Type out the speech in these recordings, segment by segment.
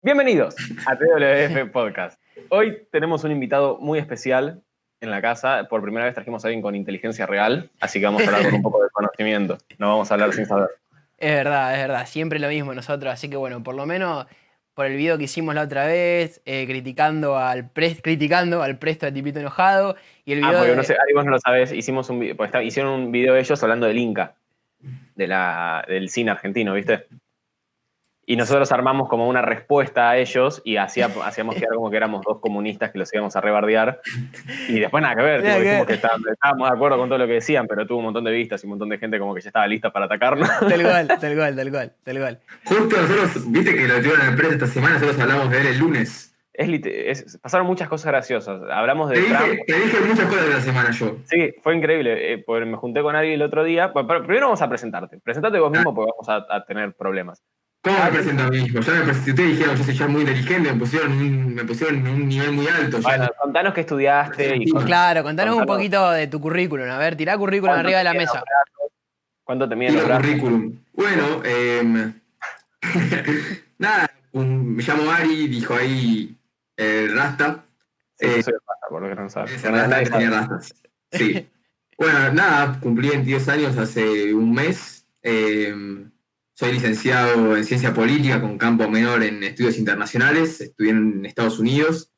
Bienvenidos a TWF Podcast. Hoy tenemos un invitado muy especial en la casa. Por primera vez trajimos a alguien con inteligencia real, así que vamos a hablar con un poco de conocimiento. No vamos a hablar sin saber. Es verdad, siempre lo mismo nosotros, así que bueno, por lo menos por el video que hicimos la otra vez, criticando al Presto de Tipito Enojado, y el video Porque no de... sé, Ari, vos no lo sabés, hicimos un video, hicieron un video ellos hablando del Inca, del cine argentino, ¿viste? Y nosotros armamos como una respuesta a ellos y hacíamos quedar como que éramos dos comunistas que los íbamos a rebardear. Y después nada que ver, Nada tipo, que dijimos que ver. estábamos de acuerdo con todo lo que decían, pero tuvo un montón de vistas y un montón de gente como que ya estaba lista para atacarnos. Tal cual, tal cual, tal cual, tal cual. Justo nosotros, viste que lo tuvieron en el preso esta semana, nosotros hablamos de él el lunes. Pasaron muchas cosas graciosas. Hablamos Te de Trump. dije, te dije muchas cosas de la semana yo. Sí, fue increíble. Porque me junté con Ari el otro día. Bueno, pero primero vamos a presentarte. Presentate vos mismo porque vamos a tener problemas. ¿Cómo me Ari, presento a mí mismo? Ya me presenté y dijeron, yo soy ya muy inteligente, me pusieron en un nivel muy alto. bueno, Ya. contanos qué estudiaste y Claro, contanos un contanos poquito de tu currículum. A ver, tirá currículum cuánto arriba te de la miden los mesa. brazos. ¿Cuánto te miden los Tiro brazos? currículum. Bueno, nada, me llamo Ari, dijo ahí Rasta. Sí, yo soy el pata, por lo que no sabes. Ese Rasta que tenía rastas. Sí. Bueno, nada, cumplí 22 años hace un mes. Soy licenciado en Ciencia Política con campo menor en Estudios Internacionales. Estudié en Estados Unidos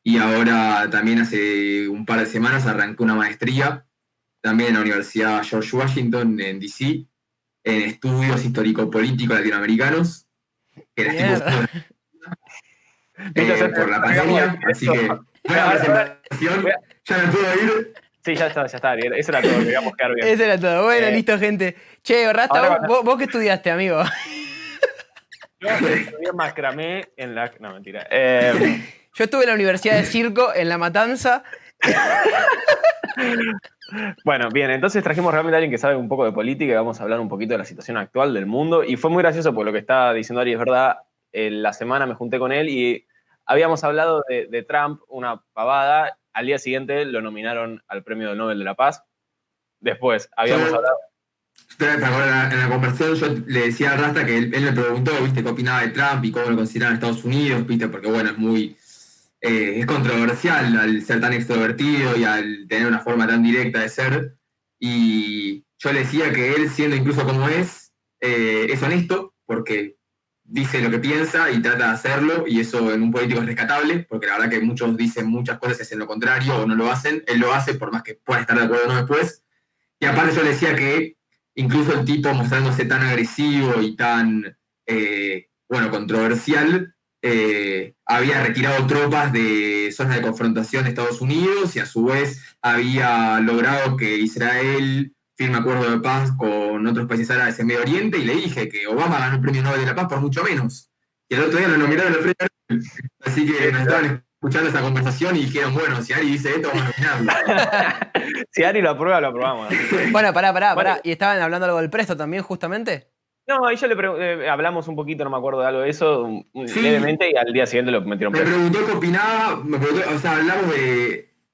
y ahora también hace un par de semanas arranqué una maestría también en la Universidad George Washington en DC en Estudios Histórico-Políticos Latinoamericanos, que la estoy Mierda. cursando por la pandemia, así que buena presentación. Ya me puedo ir. Sí, ya está, Ariel. Eso era todo, queríamos quedar bien. Eso era todo. Bueno, listo, gente. Che, Rasta, Ahora ¿vos qué estudiaste, amigo? Yo estudié macramé en la... No, mentira. Yo estuve en la Universidad de Circo, en La Matanza. Bueno, bien, entonces trajimos realmente a alguien que sabe un poco de política y vamos a hablar un poquito de la situación actual del mundo. Y fue muy gracioso porque lo que está diciendo Ari es verdad. La semana me junté con él y habíamos hablado de Trump, una pavada. Al día siguiente lo nominaron al Premio Nobel de la Paz. Después habíamos Yo, hablado... en la conversación yo le decía a Rasta que él me preguntó, viste, qué opinaba de Trump y cómo lo consideraba en Estados Unidos, viste, porque bueno, es controversial al ser tan extrovertido y al tener una forma tan directa de ser. Y yo le decía que él, siendo incluso como es honesto, porque dice lo que piensa y trata de hacerlo, y eso en un político es rescatable, porque la verdad que muchos dicen muchas cosas y hacen lo contrario o no lo hacen. Él lo hace, por más que pueda estar de acuerdo o no después. Y aparte yo le decía que incluso el tipo mostrándose tan agresivo y tan, controversial, había retirado tropas de zonas de confrontación de Estados Unidos y a su vez había logrado que Israel firme acuerdo de paz con otros países árabes en Medio Oriente, y le dije que Obama ganó el Premio Nobel de la Paz por mucho menos. Y el otro día lo nominaron al Premio Nobel. Así que nos estaban escuchando esa conversación y dijeron, bueno, si Ari dice esto, vamos a nominarlo. Si Ari lo aprueba, lo aprobamos. Bueno, pará. Bueno, ¿Y estaban hablando algo del Presto también, justamente? no, ahí yo hablamos un poquito, no me acuerdo de algo de eso, Sí, levemente, y al día siguiente lo metieron me preso. preguntó qué opinaba, o sea, hablamos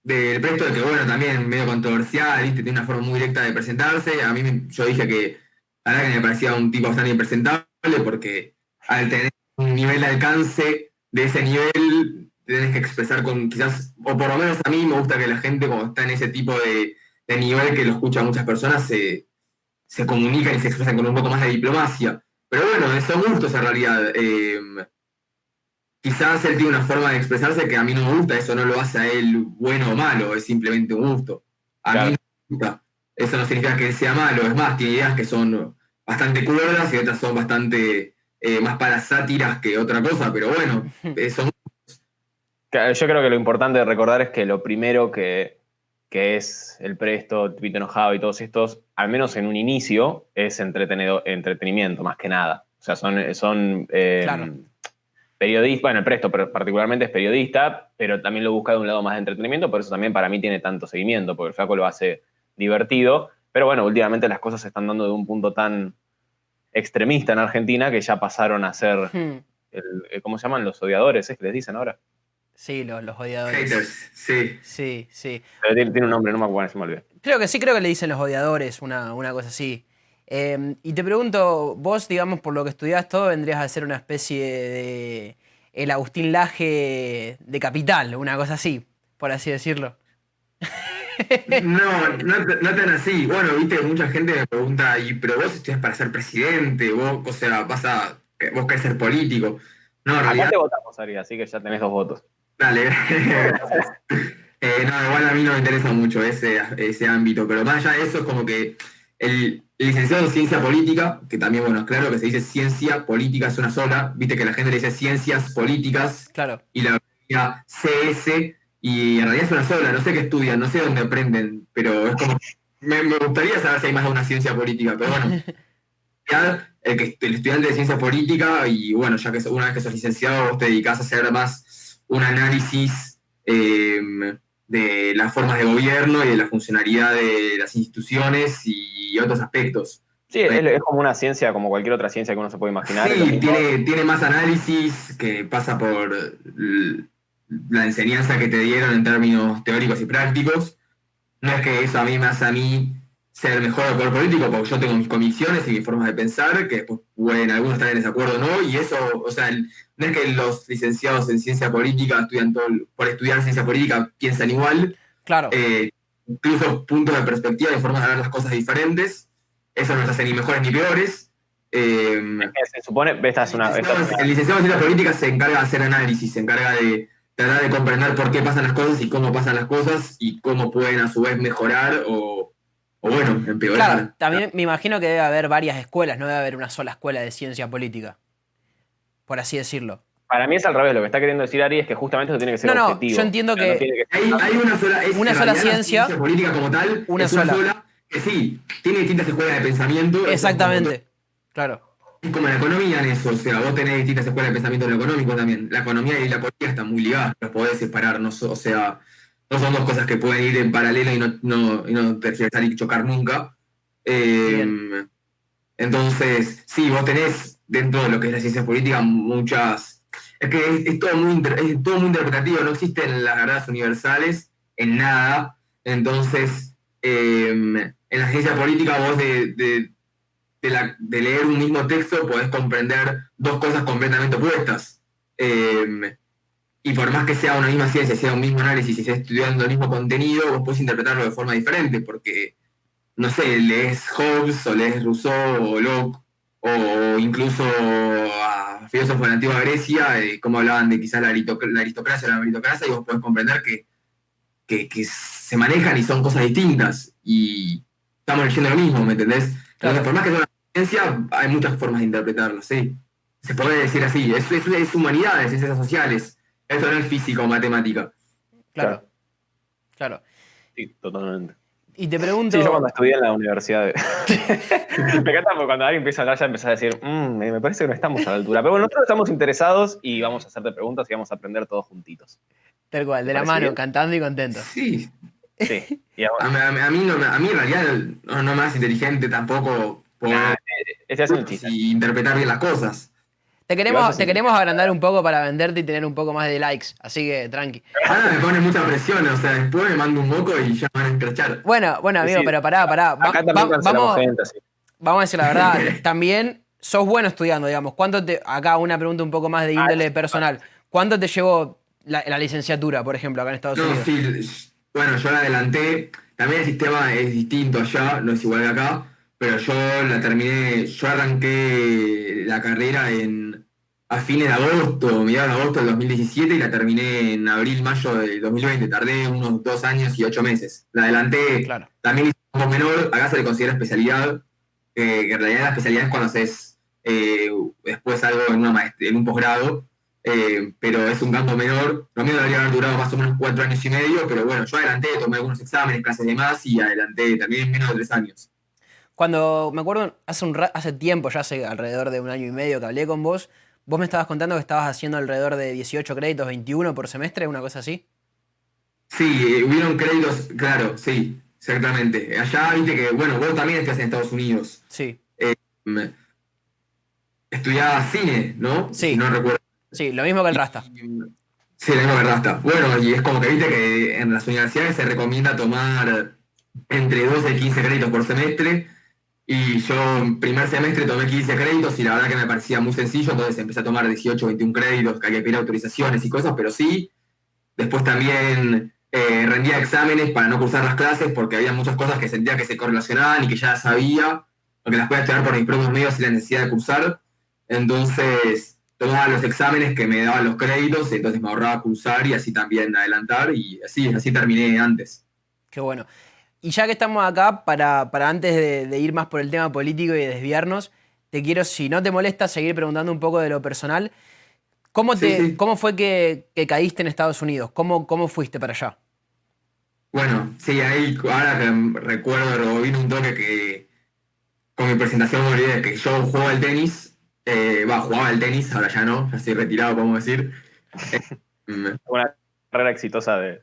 del Presto, de que bueno, también medio controversial, ¿viste? Tiene una forma muy directa de presentarse. Yo dije que la verdad que me parecía un tipo bastante impresentable, porque al tener un nivel de alcance de ese nivel, tenés que expresar con quizás, o por lo menos a mí me gusta que la gente cuando está en ese tipo de nivel que lo escuchan muchas personas, se comunican y se expresan con un poco más de diplomacia. Pero bueno, son gustos en realidad. Quizás él tiene una forma de expresarse que a mí no me gusta, eso no lo hace a él bueno o malo, es simplemente un gusto. A mí Claro. no me gusta. Eso no significa que él sea malo, es más, tiene ideas que son bastante cuerdas y otras son bastante más para sátiras que otra cosa, pero bueno, son... Yo creo que lo importante de recordar es que lo primero que es el Presto, Tipito Enojado y todos estos, al menos en un inicio, es entretenimiento, más que nada. O sea, son Claro. periodistas, bueno, el Presto particularmente es periodista, pero también lo busca de un lado más de entretenimiento, por eso también para mí tiene tanto seguimiento, porque el flaco lo hace divertido. Pero bueno, últimamente las cosas se están dando de un punto tan extremista en Argentina que ya pasaron a ser, Hmm. ¿cómo se llaman? Los odiadores, ¿es que les dicen ahora? Sí, los odiadores. Haters, sí. Sí, sí. Pero tiene un nombre, no me acuerdo, se me olvidó. Creo que le dicen los odiadores, una cosa así. Y te pregunto, vos, digamos, por lo que estudiás todo, vendrías a ser una especie el Agustín Laje de Capital, una cosa así, por así decirlo. No tan así. Bueno, viste, mucha gente me pregunta, pero vos estudias para ser presidente, vos, o sea, vos querés ser político. No, en Acá realidad, te votamos, Ari, así que ya tenés 2 votos. dale, gracias. No, igual a mí no me interesa mucho ese ámbito, pero más allá de eso es como que el licenciado en ciencia política, que también, bueno, claro que se dice ciencia política es una sola, viste que la gente le dice ciencias políticas Claro. y la verdad CS, y en realidad es una sola, no sé qué estudian, no sé dónde aprenden, pero es como, me gustaría saber si hay más de una ciencia política, pero bueno, ya, el estudiante de ciencia política, y bueno, ya que una vez que sos licenciado, vos te dedicás a hacer más un análisis de las formas de gobierno y de la funcionalidad de las instituciones y otros aspectos. Sí, es como una ciencia, como cualquier otra ciencia que uno se puede imaginar. Sí, tiene más análisis que pasa por la enseñanza que te dieron en términos teóricos y prácticos. No es que eso a mí me hace a mí ser mejor o peor político, porque yo tengo mis convicciones y mis formas de pensar, que después pueden algunos estar en desacuerdo o no, y eso, o sea, no es que los licenciados en ciencia política estudian por estudiar ciencia política piensan igual, Claro. Incluso puntos de perspectiva y formas de ver las cosas diferentes, eso no nos hace ni mejores ni peores. Se supone, El licenciado en ciencia política se encarga de hacer análisis, se encarga de tratar de comprender por qué pasan las cosas y cómo pasan las cosas y cómo pueden a su vez mejorar o bueno, empeorar. Claro, también me imagino que debe haber varias escuelas, no debe haber una sola escuela de ciencia política, por así decirlo. Para mí es al revés, lo que está queriendo decir Ari es que justamente eso tiene que ser objetivo. Yo entiendo que hay una sola ciencia política como tal, una es sola. una sola, que sí, tiene distintas escuelas de pensamiento. Exactamente, claro. Es como la economía en eso, o sea, vos tenés distintas escuelas de pensamiento en lo económico también. La economía y la política están muy ligadas, los podés separar, o sea, no son dos cosas que pueden ir en paralelo y no tergiversar y chocar nunca. Entonces, sí, vos tenés dentro de lo que es la ciencia política muchas... Es que es todo muy interpretativo, no existen las verdades universales en nada. Entonces, en la ciencia política vos de leer un mismo texto podés comprender dos cosas completamente opuestas. Y por más que sea una misma ciencia, sea un mismo análisis y estés estudiando el mismo contenido, vos podés interpretarlo de forma diferente, porque, no sé, lees Hobbes o lees Rousseau o Locke, o incluso a filósofos de la antigua Grecia, como hablaban de quizás la aristocracia o la meritocracia, y vos podés comprender que se manejan y son cosas distintas, y estamos leyendo lo mismo, ¿me entendés? Entonces, por más que sea una ciencia, hay muchas formas de interpretarlo, ¿sí? Se puede decir así, es humanidades, ciencias sociales. Esto no es física o matemática. Claro. Sí, totalmente. Y te pregunto... Sí, yo cuando estudié en la universidad... Me encanta porque cuando alguien empieza a hablar ya empezás a decir me parece que no estamos a la altura. Pero bueno, nosotros estamos interesados y vamos a hacerte preguntas y vamos a aprender todos juntitos. Tal cual, de la mano, bien? Cantando y contentos. Sí. Y a mí en realidad no me hace inteligente tampoco y interpretar bien las cosas. Te queremos agrandar un poco para venderte y tener un poco más de likes, así que tranqui. Ahora me pone mucha presión, o sea, después me mando un moco y ya me van a escrachar. Bueno, amigo, sí, pero pará. Vamos a decir la verdad, también sos bueno estudiando, digamos. Acá una pregunta un poco más de índole personal. ¿Cuánto te llevó la licenciatura, por ejemplo, acá en Estados Unidos? Sí, bueno, yo la adelanté. También el sistema es distinto allá, no es igual que acá. Pero yo arranqué la carrera a fines de agosto, mediados de agosto del 2017 y la terminé en abril, mayo del 2020. Tardé unos 2 años y 8 meses. La adelanté, claro. También hice un poco menor, acá se le considera especialidad, que en realidad la especialidad es cuando haces después algo en un posgrado, pero es un campo menor. Lo mío debería haber durado más o menos 4 años y medio, pero bueno, yo adelanté, tomé algunos exámenes, clases de más y adelanté también en menos de 3 años. Cuando, me acuerdo, hace tiempo, ya hace alrededor de 1 año y medio que hablé con vos me estabas contando que estabas haciendo alrededor de 18 créditos, 21 por semestre, una cosa así. Sí, hubieron créditos, claro, sí, exactamente. Allá, viste que, bueno, vos también estás en Estados Unidos. Sí. Estudiabas cine, ¿no? Sí. Si no recuerdo. Sí, lo mismo que el Rasta. Sí, lo mismo que el Rasta. Bueno, y es como que viste que en las universidades se recomienda tomar entre 12 y 15 créditos por semestre. Y yo en primer semestre tomé 15 créditos y la verdad que me parecía muy sencillo, entonces empecé a tomar 18, 21 créditos, que había que pedir autorizaciones y cosas, pero sí. Después también rendía exámenes para no cursar las clases porque había muchas cosas que sentía que se correlacionaban y que ya sabía, porque las podía estudiar por mis propios medios sin la necesidad de cursar. Entonces tomaba los exámenes que me daban los créditos, y entonces me ahorraba cursar y así también adelantar, y así terminé antes. Qué bueno. Y ya que estamos acá, para antes de ir más por el tema político y de desviarnos, te quiero, si no te molesta, seguir preguntando un poco de lo personal. Sí, sí. ¿Cómo fue que caíste en Estados Unidos? ¿Cómo fuiste para allá? Bueno, sí, ahí ahora que recuerdo, rebobino un toque que con mi presentación me olvidé que yo jugaba al tenis, jugaba al tenis, ahora ya no, ya estoy retirado, podemos decir. Mm, Una carrera exitosa de...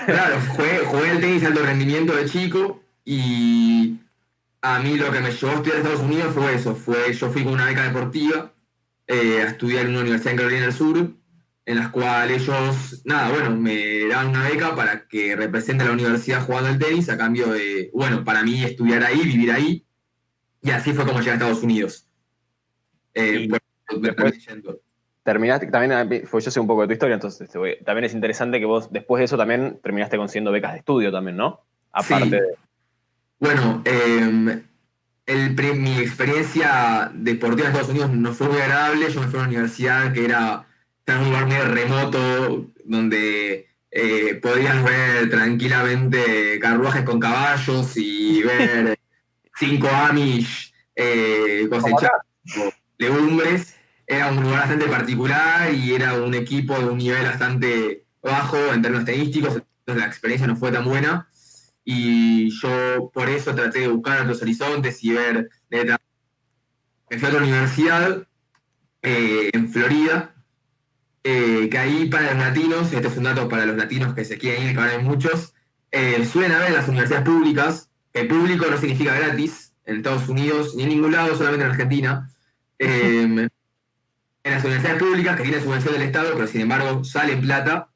Claro, jugué al tenis de alto rendimiento de chico y a mí lo que me llevó a estudiar en Estados Unidos fue eso, yo fui con una beca deportiva a estudiar en una universidad en Carolina del Sur, en la cual ellos, nada, bueno, me daban una beca para que represente a la universidad jugando al tenis a cambio de, bueno, para mí estudiar ahí, vivir ahí, y así fue como llegué a Estados Unidos. Y Por eso me después terminé yendo. terminaste, también, pues yo sé un poco de tu historia, entonces también es interesante que vos después de eso también terminaste consiguiendo becas de estudio también, ¿no? Aparte Sí, de... bueno, mi experiencia deportiva en Estados Unidos no fue muy agradable. Yo me fui a una universidad que estaba en un lugar medio remoto, donde podías ver tranquilamente carruajes con caballos y ver 5 Amish Como cosechar acá. legumbres. Era un lugar bastante particular y era un equipo de un nivel bastante bajo en términos tenísticos, entonces la experiencia no fue tan buena. Y yo por eso traté de buscar otros horizontes y ver. Me fui a otra universidad en Florida, que ahí para los latinos, este es un dato para los latinos que se quieren ir, que ahora hay muchos, suelen haber las universidades públicas, que público no significa gratis, en Estados Unidos, ni en ningún lado, solamente en Argentina. En las universidades públicas, que tienen subvención del Estado, pero sin embargo salen plata,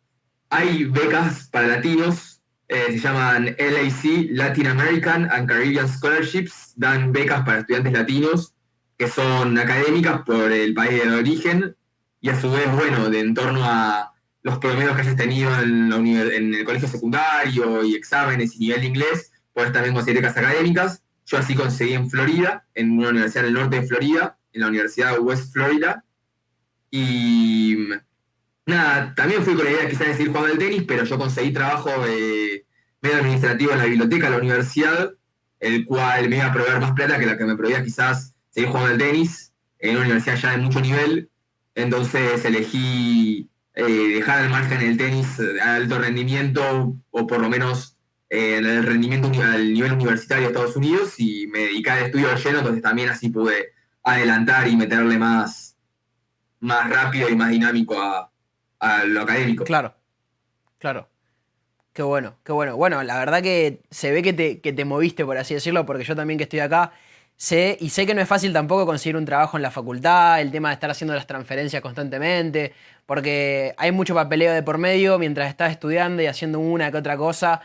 hay becas para latinos, se llaman LAC, Latin American and Caribbean Scholarships, dan becas para estudiantes latinos que son académicas por el país de origen y a su vez, bueno, de en torno a los promedios que hayas tenido en el colegio secundario y exámenes y nivel de inglés, puedes también conseguir becas académicas. Yo así conseguí en Florida, en una universidad del norte de Florida, en la Universidad de West Florida, y nada, también fui con la idea quizás de seguir jugando al tenis, pero yo conseguí trabajo medio administrativo en la biblioteca de la universidad, el cual me iba a proveer más plata que la que me proveía quizás seguir jugando al tenis en una universidad ya de mucho nivel. Entonces elegí dejar al margen el tenis a alto rendimiento, o por lo menos el rendimiento al nivel universitario de Estados Unidos, y me dediqué al estudio de lleno, entonces también así pude adelantar y meterle más rápido y más dinámico a lo académico. Claro, claro. Qué bueno, qué bueno. Bueno, la verdad que se ve que te moviste, por así decirlo, porque yo también que estoy acá sé que no es fácil tampoco conseguir un trabajo en la facultad, el tema de estar haciendo las transferencias constantemente, porque hay mucho papeleo de por medio mientras estás estudiando y haciendo una que otra cosa,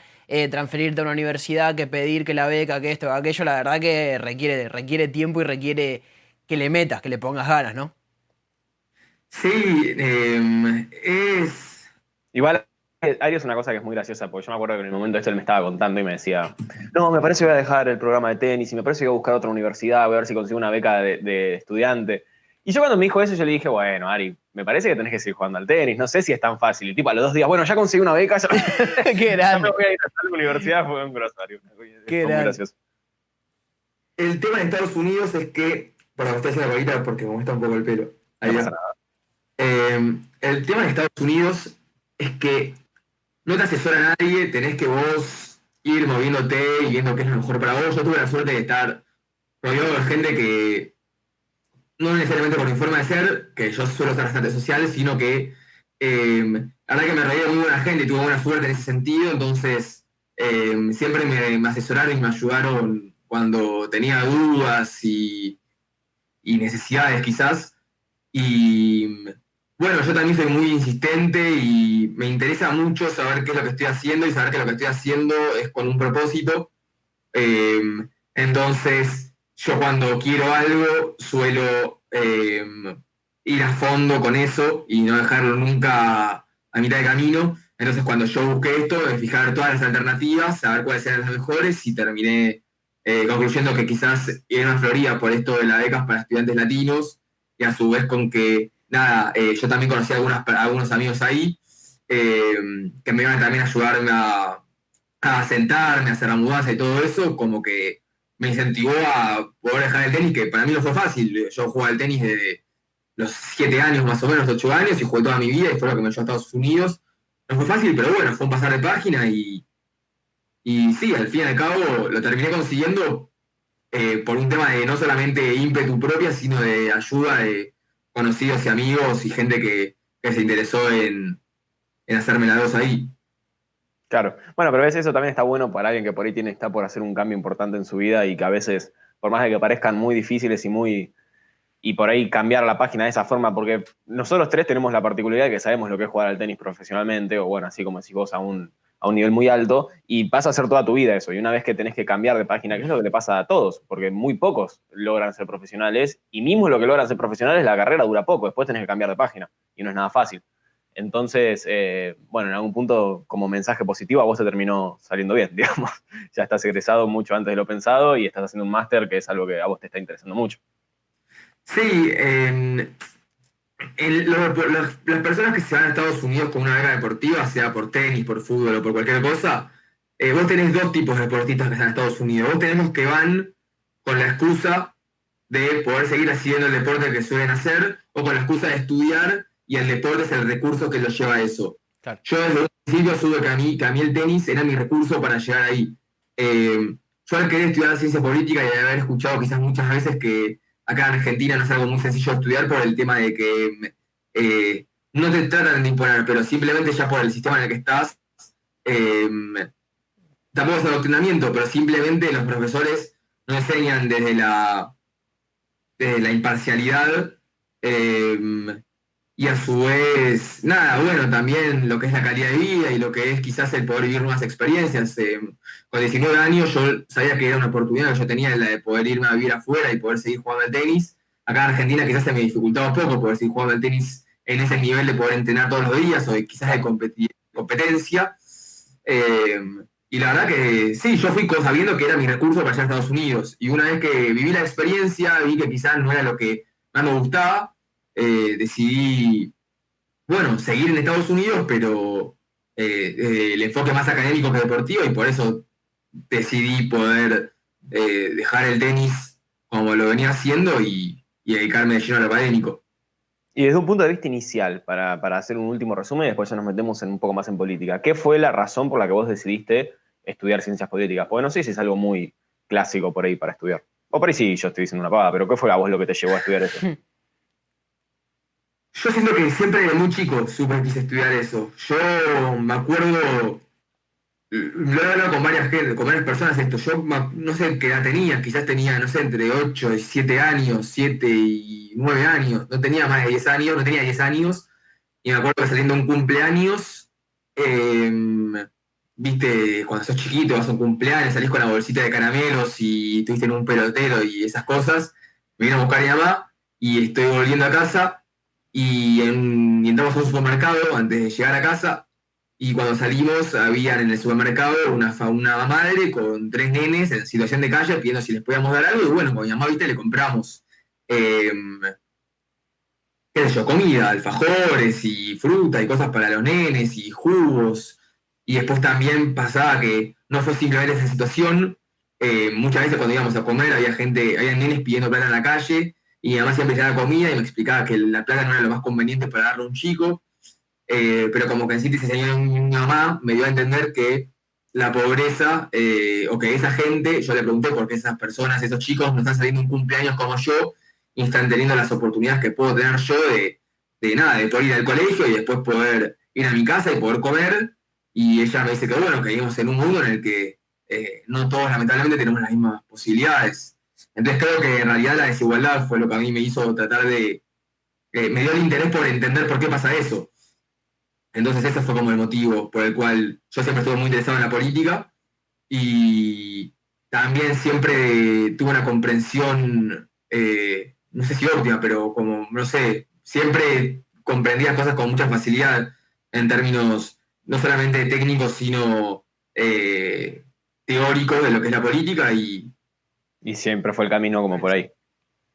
transferirte a una universidad, que pedir que la beca, que esto, que aquello, la verdad que requiere tiempo y requiere que le metas, que le pongas ganas, ¿no? Sí, Igual, Ari es una cosa que es muy graciosa, porque yo me acuerdo que en el momento este él me estaba contando y me decía, no, me parece que voy a dejar el programa de tenis y me parece que voy a buscar otra universidad, voy a ver si consigo una beca de estudiante. Y yo cuando me dijo eso, yo le dije, bueno, Ari, me parece que tenés que seguir jugando al tenis, no sé si es tan fácil. Y tipo, a los 2 días, bueno, ya conseguí una beca, ya, Qué ya me grande, voy a ir a la universidad, fue un grosso, Ari. qué Fue muy grande. gracioso. el tema de Estados Unidos es que, para usted haciendo la colita porque me muestra un poco el pelo. No Ahí pasa va. nada. El tema de Estados Unidos es que no te asesora nadie, tenés que vos ir moviéndote y viendo qué es lo mejor para vos. Yo tuve la suerte de estar rodeado de gente que, no necesariamente por mi forma de ser, que yo suelo ser bastante social, sino que la verdad que me rodeé de muy buena gente y tuve buena suerte en ese sentido, entonces siempre me asesoraron y me ayudaron cuando tenía dudas y necesidades quizás. Y bueno, yo también soy muy insistente y me interesa mucho saber qué es lo que estoy haciendo y saber que lo que estoy haciendo es con un propósito. Eh, entonces, yo cuando quiero algo suelo ir a fondo con eso y no dejarlo nunca a mitad de camino. Entonces cuando yo busqué esto, es fijar todas las alternativas, saber cuáles eran las mejores y terminé concluyendo que quizás irme a Florida por esto de las becas para estudiantes latinos y a su vez con que, nada, yo también conocí a algunos amigos ahí que me iban también a ayudarme a sentarme, a hacer la mudanza y todo eso, como que me incentivó a poder dejar el tenis, que para mí no fue fácil. Yo jugaba al tenis desde los 7 años, más o menos, 8 años, y jugué toda mi vida, y fue lo que me llevó a Estados Unidos. No fue fácil, pero bueno, fue un pasar de página y sí, al fin y al cabo lo terminé consiguiendo por un tema de no solamente ímpetu propia, sino de ayuda de conocidos y amigos y gente que se interesó en hacerme la dos ahí. Claro. Bueno, pero a veces eso también está bueno para alguien que por ahí está por hacer un cambio importante en su vida y que a veces, por más de que parezcan muy difíciles y por ahí cambiar la página de esa forma, porque nosotros tres tenemos la particularidad de que sabemos lo que es jugar al tenis profesionalmente, o bueno, así como decís vos, a un nivel muy alto, y pasa a ser toda tu vida eso. Y una vez que tenés que cambiar de página, que es lo que le pasa a todos, porque muy pocos logran ser profesionales, y mismo lo que logran ser profesionales, la carrera dura poco, después tenés que cambiar de página, y no es nada fácil. Entonces, bueno, en algún punto, como mensaje positivo, a vos te terminó saliendo bien, digamos. Ya estás egresado mucho antes de lo pensado y estás haciendo un máster, que es algo que a vos te está interesando mucho. Sí, las personas que se van a Estados Unidos con una beca deportiva, sea por tenis, por fútbol o por cualquier cosa, vos tenés dos tipos de deportistas que están en Estados Unidos. Vos tenés los que van con la excusa de poder seguir haciendo el deporte que suelen hacer o con la excusa de estudiar y el deporte es el recurso que los lleva a eso. Claro. Yo desde un principio supe que a mí el tenis era mi recurso para llegar ahí. Yo al querer estudiar ciencia política y de haber escuchado quizás muchas veces que acá en Argentina no es algo muy sencillo de estudiar por el tema de que no te tratan de imponer, pero simplemente ya por el sistema en el que estás, tampoco es adoctrinamiento, pero simplemente los profesores no enseñan desde la imparcialidad y a su vez, nada, bueno, también lo que es la calidad de vida y lo que es quizás el poder vivir nuevas experiencias. Con 19 años yo sabía que era una oportunidad que yo tenía, la de poder irme a vivir afuera y poder seguir jugando al tenis. Acá en Argentina quizás se me dificultaba un poco poder seguir jugando al tenis en ese nivel de poder entrenar todos los días o quizás de competencia. Y la verdad que sí, yo fui sabiendo que era mi recurso para allá a Estados Unidos. Y una vez que viví la experiencia, vi que quizás no era lo que más me gustaba, decidí, bueno, seguir en Estados Unidos, pero el enfoque más académico que deportivo, y por eso decidí poder dejar el tenis como lo venía haciendo y dedicarme de lleno al académico. Y desde un punto de vista inicial, para hacer un último resumen y después ya nos metemos un poco más en política, ¿qué fue la razón por la que vos decidiste estudiar ciencias políticas? Porque no sé si es algo muy clásico por ahí para estudiar. O por ahí sí, yo estoy diciendo una pavada, pero ¿qué fue a vos lo que te llevó a estudiar eso? Yo siento que siempre de muy chico supe que quise estudiar eso. Yo me acuerdo, lo he hablado con con varias personas esto, yo no sé qué edad tenía, quizás tenía, no sé, entre 8 y 7 años, 7 y 9 años, no tenía más de 10 años, no tenía 10 años, y me acuerdo que saliendo a un cumpleaños, viste, cuando sos chiquito, vas a un cumpleaños, salís con la bolsita de caramelos y estuviste en un pelotero y esas cosas, me vino a buscar mi mamá y estoy volviendo a casa y entramos a un supermercado antes de llegar a casa y cuando salimos habían en el supermercado una madre con 3 nenes en situación de calle pidiendo si les podíamos dar algo y bueno, con mi mamá, viste, le compramos eh, qué sé yo, comida, alfajores y fruta y cosas para los nenes y jugos. Y después también pasaba que no fue simplemente esa situación. Muchas veces cuando íbamos a comer había nenes pidiendo plata en la calle y además siempre se daba comida y me explicaba que la plata no era lo más conveniente para darle a un chico. Pero como que en sí ese señor mi mamá me dio a entender que la pobreza o que esa gente, yo le pregunté por qué esas personas, esos chicos no están saliendo un cumpleaños como yo y están teniendo las oportunidades que puedo tener yo de nada, de poder ir al colegio y después poder ir a mi casa y poder comer. Y ella me dice que bueno, que vivimos en un mundo en el que no todos lamentablemente tenemos las mismas posibilidades. Entonces creo que en realidad la desigualdad fue lo que a mí me hizo tratar me dio el interés por entender por qué pasa eso. Entonces ese fue como el motivo por el cual yo siempre estuve muy interesado en la política y también siempre tuve una comprensión, no sé si óptima, pero como, no sé, siempre comprendía cosas con mucha facilidad en términos no solamente técnicos, sino teóricos de lo que es la política Y siempre fue el camino como por ahí.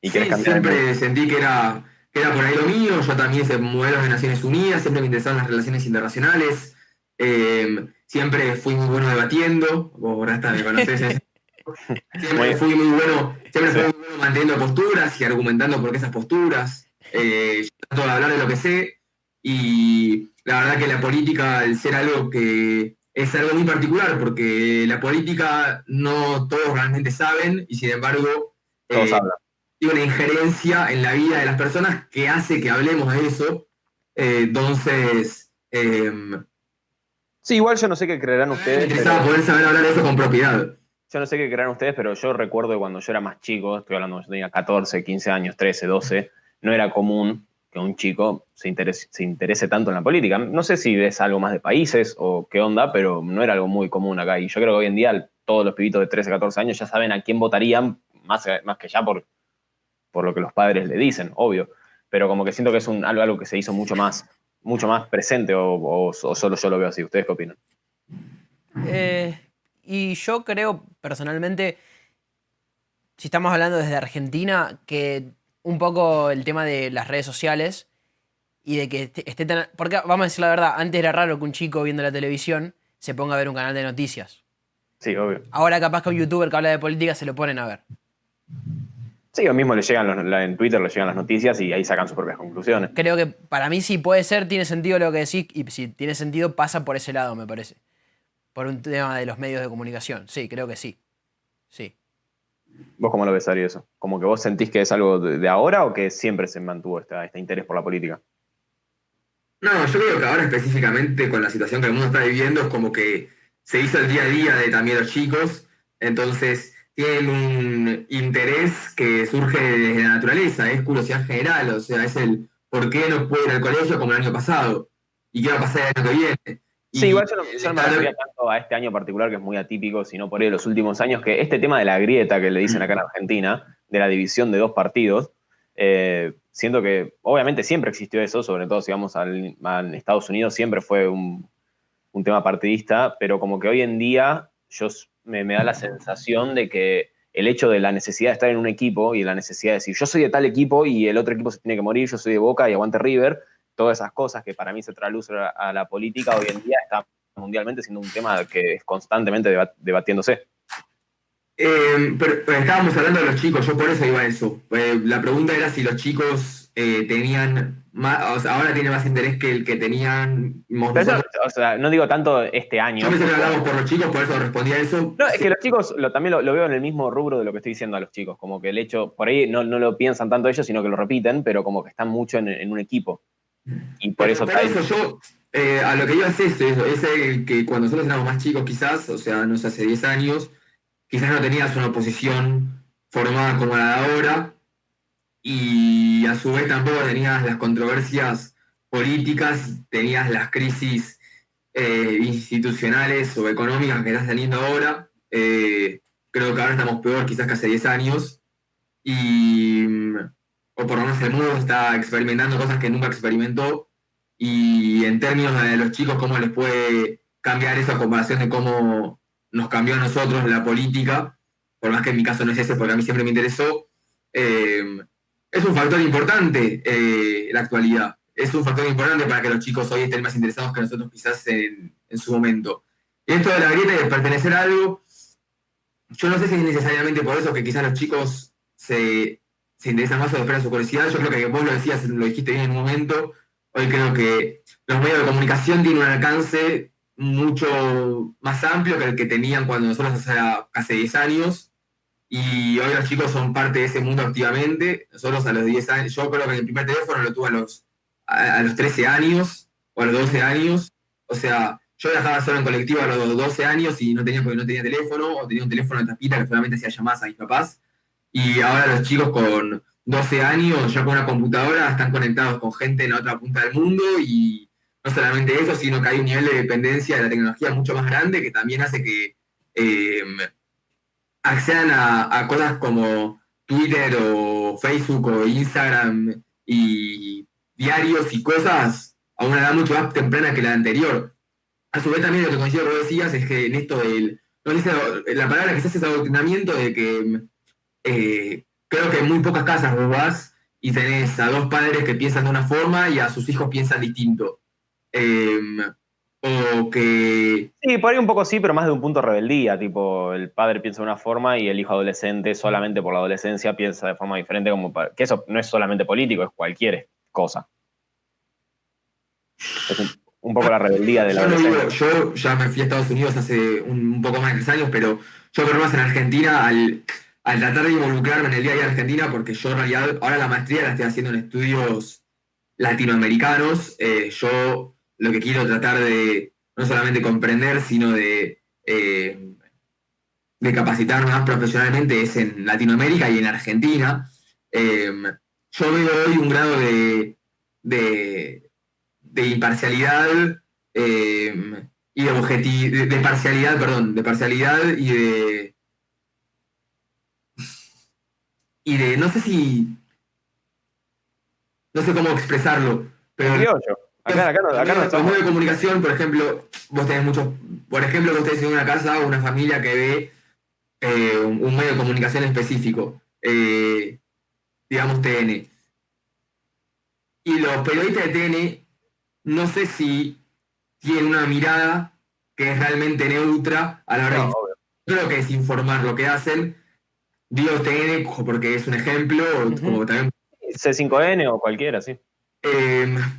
Y querés sí, cambiar el mundo. siempre sentí que era por ahí lo mío. Yo también hice modelos de Naciones Unidas, siempre me interesaban las relaciones internacionales. Siempre fui muy bueno debatiendo, vos ahora hasta me conocés en ese. Siempre Muy- fui muy bueno, siempre sí. fui muy bueno manteniendo posturas y argumentando por qué esas posturas. Yo trato de hablar de lo que sé. Y la verdad que la política, al ser algo que es algo muy particular, porque la política no todos realmente saben, y sin embargo Todos eh, hablan. tiene una injerencia en la vida de las personas que hace que hablemos de eso. Entonces, Sí, igual yo no sé qué creerán me ustedes, interesaba pero poder saber hablar de eso con propiedad. yo no sé qué creerán ustedes, pero yo recuerdo que cuando yo era más chico, estoy hablando, yo tenía 14, 15 años, 13, 12, no era común que un chico se interese tanto en la política. No sé si es algo más de países o qué onda, pero no era algo muy común acá. Y yo creo que hoy en día todos los pibitos de 13, 14 años ya saben a quién votarían, más que ya por lo que los padres le dicen, obvio. Pero como que siento que es algo que se hizo mucho más presente, o solo yo lo veo así. ¿Ustedes qué opinan? Eh, y yo creo personalmente, si estamos hablando desde Argentina, que un poco el tema de las redes sociales y de que esté tan... Porque vamos a decir la verdad, antes era raro que un chico viendo la televisión se ponga a ver un canal de noticias. Sí, obvio. Ahora capaz que un youtuber que habla de política se lo ponen a ver. Sí, o mismo le llegan en Twitter le llegan las noticias y ahí sacan sus propias conclusiones. Creo que para mí sí puede ser, tiene sentido lo que decís, y si tiene sentido pasa por ese lado, me parece. Por un tema de los medios de comunicación. Sí, creo que sí. Sí. ¿Vos cómo lo ves, Ari, eso? ¿Como que vos sentís que es algo de ahora o que siempre se mantuvo este interés por la política? No, yo creo que ahora específicamente con la situación que el mundo está viviendo es como que se hizo el día a día de también los chicos, entonces tienen un interés que surge desde la naturaleza, es curiosidad general, o sea, es el por qué no puedo ir al colegio como el año pasado y qué va a pasar el año que viene. Sí, Y igual yo no me refería tanto a este año particular, que es muy atípico, sino por ahí los últimos años, que este tema de la grieta que le dicen acá en Argentina, de la división de dos partidos, siento que obviamente siempre existió eso, sobre todo si vamos a Estados Unidos, siempre fue un tema partidista, pero como que hoy en día me da la sensación de que el hecho de la necesidad de estar en un equipo y la necesidad de decir yo soy de tal equipo y el otro equipo se tiene que morir, yo soy de Boca y aguante River, todas esas cosas que para mí se traducen a la política hoy en día está mundialmente siendo un tema que es constantemente debatiéndose. pero estábamos hablando de los chicos, yo por eso iba a eso. La pregunta era si los chicos tenían más, o sea, ahora tienen más interés que el que teníamos Pero eso, nosotros. o sea, no digo tanto este Yo año, pensé que porque hablamos por los chicos, por eso respondía eso. no, es Sí. que los chicos también lo veo en el mismo rubro de lo que estoy diciendo a los chicos, como que el hecho, por ahí no lo piensan tanto ellos, sino que lo repiten, pero como que están mucho en un equipo. Y por Pero eso por eso yo, a lo que iba es eso, es el que cuando nosotros éramos más chicos quizás, o sea, no sé, hace 10 años, quizás no tenías una oposición formada como la de ahora, y a su vez tampoco tenías las controversias políticas, tenías las crisis institucionales o económicas que estás teniendo ahora. Creo que ahora estamos peor quizás que hace 10 años, y, o por lo menos el mundo está experimentando cosas que nunca experimentó, y en términos de los chicos, cómo les puede cambiar eso a comparación de cómo nos cambió a nosotros la política, por más que en mi caso no es ese, porque a mí siempre me interesó. Es un factor importante la actualidad. Es un factor importante para que los chicos hoy estén más interesados que nosotros quizás en su momento. Y esto de la grieta y de pertenecer a algo, yo no sé si es necesariamente por eso que quizás los chicos se interesan más o esperan su curiosidad. Yo creo que vos lo decías, lo dijiste bien en un momento. Hoy creo que los medios de comunicación tienen un alcance mucho más amplio que el que tenían cuando nosotros hace 10 años. Y hoy los chicos son parte de ese mundo activamente. Nosotros a los 10 años, yo creo que el primer teléfono lo tuve a los 13 años o a los 12 años. O sea, yo viajaba solo en colectivo a los 12 años y porque no tenía teléfono, o tenía un teléfono de tapita que solamente hacía llamadas a mis papás. Y ahora los chicos con 12 años, ya con una computadora, están conectados con gente en la otra punta del mundo, y no solamente eso, sino que hay un nivel de dependencia de la tecnología mucho más grande que también hace que accedan a cosas como Twitter o Facebook o Instagram y diarios y cosas a una edad mucho más temprana que la anterior. A su vez también lo que coincido con lo que decías es que en esto del, no sé si la palabra que se hace es adoctrinamiento de que creo que en muy pocas casas vos vas y tenés a dos padres que piensan de una forma y a sus hijos piensan distinto. Eh, o que... Sí, por ahí un poco sí, pero más de un punto de rebeldía, tipo el padre piensa de una forma y el hijo adolescente solamente por la adolescencia piensa de forma diferente, que eso no es solamente político, es cualquier cosa. Es un poco la rebeldía de la adolescencia. Yo ya me fui a Estados Unidos hace un poco más de 3 años, pero yo creo más en Argentina al tratar de involucrarme en el día a día de Argentina, porque yo en realidad ahora la maestría la estoy haciendo en estudios latinoamericanos. Yo lo que quiero tratar de no solamente comprender, sino de capacitarme más profesionalmente es en Latinoamérica y en Argentina. Yo veo hoy un grado de imparcialidad y de parcialidad, perdón, de parcialidad y de no sé cómo expresarlo, pero Acá no los estamos. medios de comunicación, por ejemplo, vos tenés muchos, por ejemplo, que ustedes en una casa o una familia que ve un medio de comunicación específico, digamos TN. Y los periodistas de TN, no sé si tienen una mirada que es realmente neutra a la hora de informar. Creo que es informar lo que hacen. Digo TN porque es un ejemplo, como también C5N o cualquiera, sí.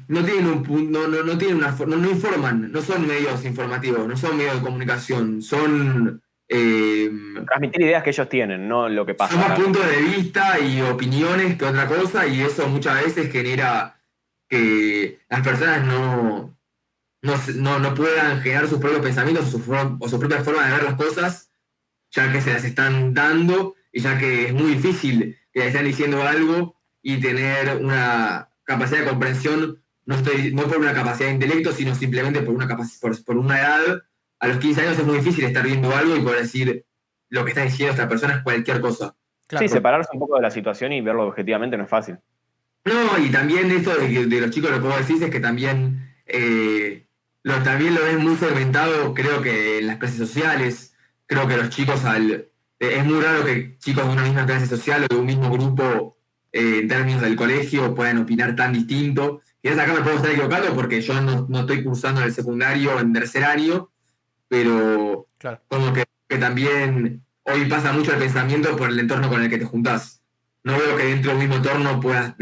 no tienen no tienen no informan, no son medios informativos, no son medios de comunicación, son Transmitir ideas que ellos tienen, no lo que pasa. son más puntos de vista y opiniones que otra cosa, y eso muchas veces genera que las personas no puedan generar sus propios pensamientos o su propia forma de ver las cosas, ya que se las están dando y ya que es muy difícil que les estén diciendo algo y tener una capacidad de comprensión, no por una capacidad de intelecto, sino simplemente por una edad. A los 15 años es muy difícil estar viendo algo y poder decir lo que está diciendo esta persona es cualquier cosa. Claro. Sí, separarse un poco de la situación y verlo objetivamente no es fácil. No, y también esto de los chicos, lo que vos decís es que también, también lo ven muy segmentado, creo que en las clases sociales. Creo que los chicos es muy raro que chicos de una misma clase social o de un mismo grupo en términos del colegio puedan opinar tan distinto. Quizás acá me puedo estar equivocando porque yo no estoy cursando en el secundario en tercer año, pero claro, como que también hoy pasa mucho el pensamiento por el entorno con el que te juntás. No veo que dentro del mismo entorno puedas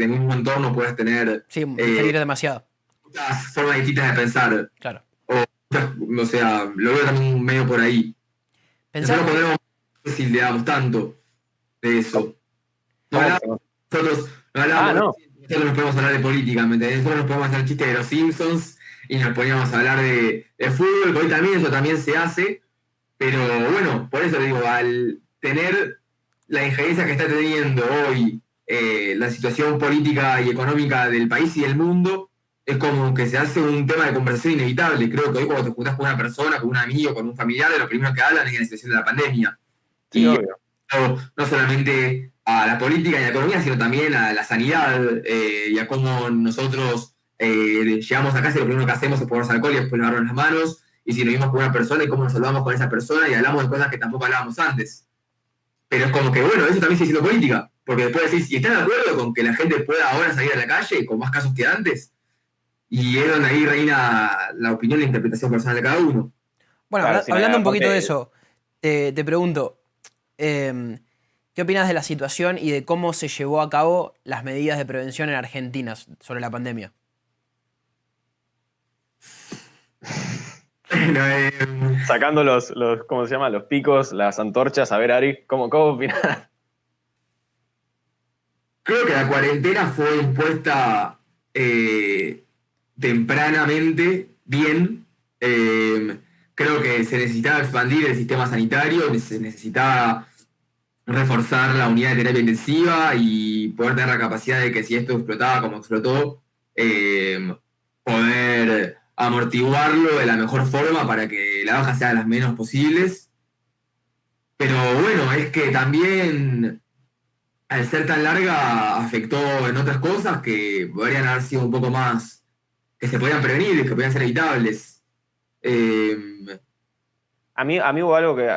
tener... Sí, diferir demasiado. Muchas formas distintas de pensar. Claro. O sea, lo veo también medio por ahí. Nosotros podemos decir, le damos tanto de eso. Nosotros nos podemos hablar de política, ¿me entendés? Nosotros nos podemos hacer chistes de los Simpsons y nos podíamos hablar de fútbol, que hoy también eso también se hace, pero bueno, por eso le digo, al tener la injerencia que está teniendo hoy la situación política y económica del país y del mundo, es como que se hace un tema de conversación inevitable. Creo que hoy cuando te juntás con una persona, con un amigo, con un familiar, de lo primero que hablan es de la situación de la pandemia. Sí, y obvio. No solamente a la política y a la economía, sino también a la sanidad y a cómo nosotros llegamos a casa y lo primero que hacemos es ponernos alcohol y después lavarnos las manos, y si nos vimos con una persona y cómo nos saludamos con esa persona y hablamos de cosas que tampoco hablábamos antes. Pero es como que, bueno, eso también sigue siendo política, porque después decís, ¿y están de acuerdo con que la gente pueda ahora salir a la calle con más casos que antes? Y es donde ahí reina la opinión y la interpretación personal de cada uno. Bueno, claro, hablando un poquito de eso, te pregunto, ¿qué opinas de la situación y de cómo se llevó a cabo las medidas de prevención en Argentina sobre la pandemia? Sacando los, ¿cómo se llama? Los picos, las antorchas. A ver, Ari, ¿cómo opinas? Creo que la cuarentena fue impuesta tempranamente, bien. Creo que se necesitaba expandir el sistema sanitario, se necesitaba reforzar la unidad de terapia intensiva y poder tener la capacidad de que si esto explotaba como explotó, poder amortiguarlo de la mejor forma para que la baja sea las menos posibles. Pero bueno, es que también, al ser tan larga, afectó en otras cosas que podrían haber sido un poco más, que se podían prevenir, que podían ser evitables. Eh, A mí hubo algo que...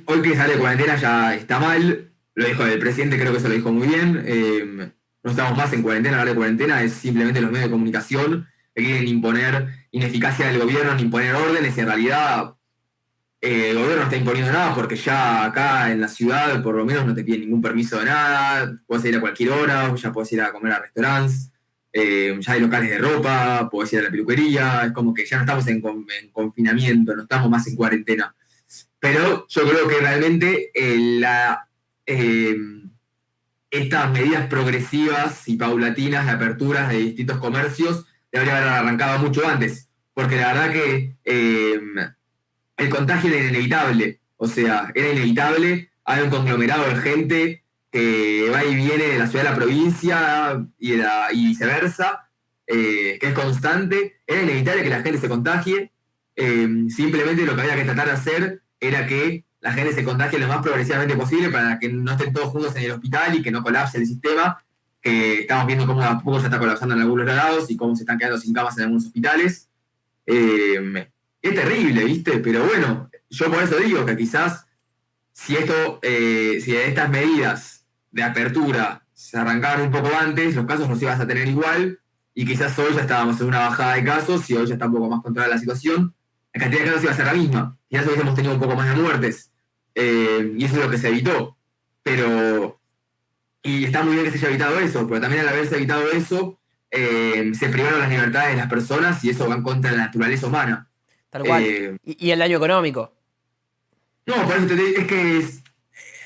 hoy que sale de cuarentena ya está mal, lo dijo el presidente, creo que se lo dijo muy bien. No estamos más en cuarentena, hablar de cuarentena es simplemente los medios de comunicación que quieren imponer ineficacia del gobierno, imponer órdenes, y en realidad el gobierno no está imponiendo nada porque ya acá en la ciudad por lo menos no te piden ningún permiso de nada, puedes ir a cualquier hora, ya puedes ir a comer a restaurantes, ya hay locales de ropa, puedes ir a la peluquería, es como que ya no estamos en confinamiento, no estamos más en cuarentena. Pero yo creo que realmente eh, estas medidas progresivas y paulatinas de aperturas de distintos comercios deberían haber arrancado mucho antes, porque la verdad que el contagio era inevitable, o sea, era inevitable, hay un conglomerado de gente que va y viene de la ciudad a la provincia y viceversa, que es constante, era inevitable que la gente se contagie, simplemente lo que había que tratar de hacer era que la gente se contagie lo más progresivamente posible para que no estén todos juntos en el hospital y que no colapse el sistema, que estamos viendo cómo a poco ya está colapsando en algunos lados y cómo se están quedando sin camas en algunos hospitales. Es terrible, ¿viste? Pero bueno, yo por eso digo que quizás si estas medidas de apertura se arrancaron un poco antes, los casos los ibas a tener igual, y quizás hoy ya estábamos en una bajada de casos y hoy ya está un poco más controlada la situación, la cantidad de casos iba a ser la misma, quizás hoy hemos tenido un poco más de muertes, y eso es lo que se evitó. Pero, y está muy bien que se haya evitado eso, pero también al haberse evitado eso, se privaron las libertades de las personas y eso va en contra de la naturaleza humana. Tal cual. Y el daño económico. No, por eso es que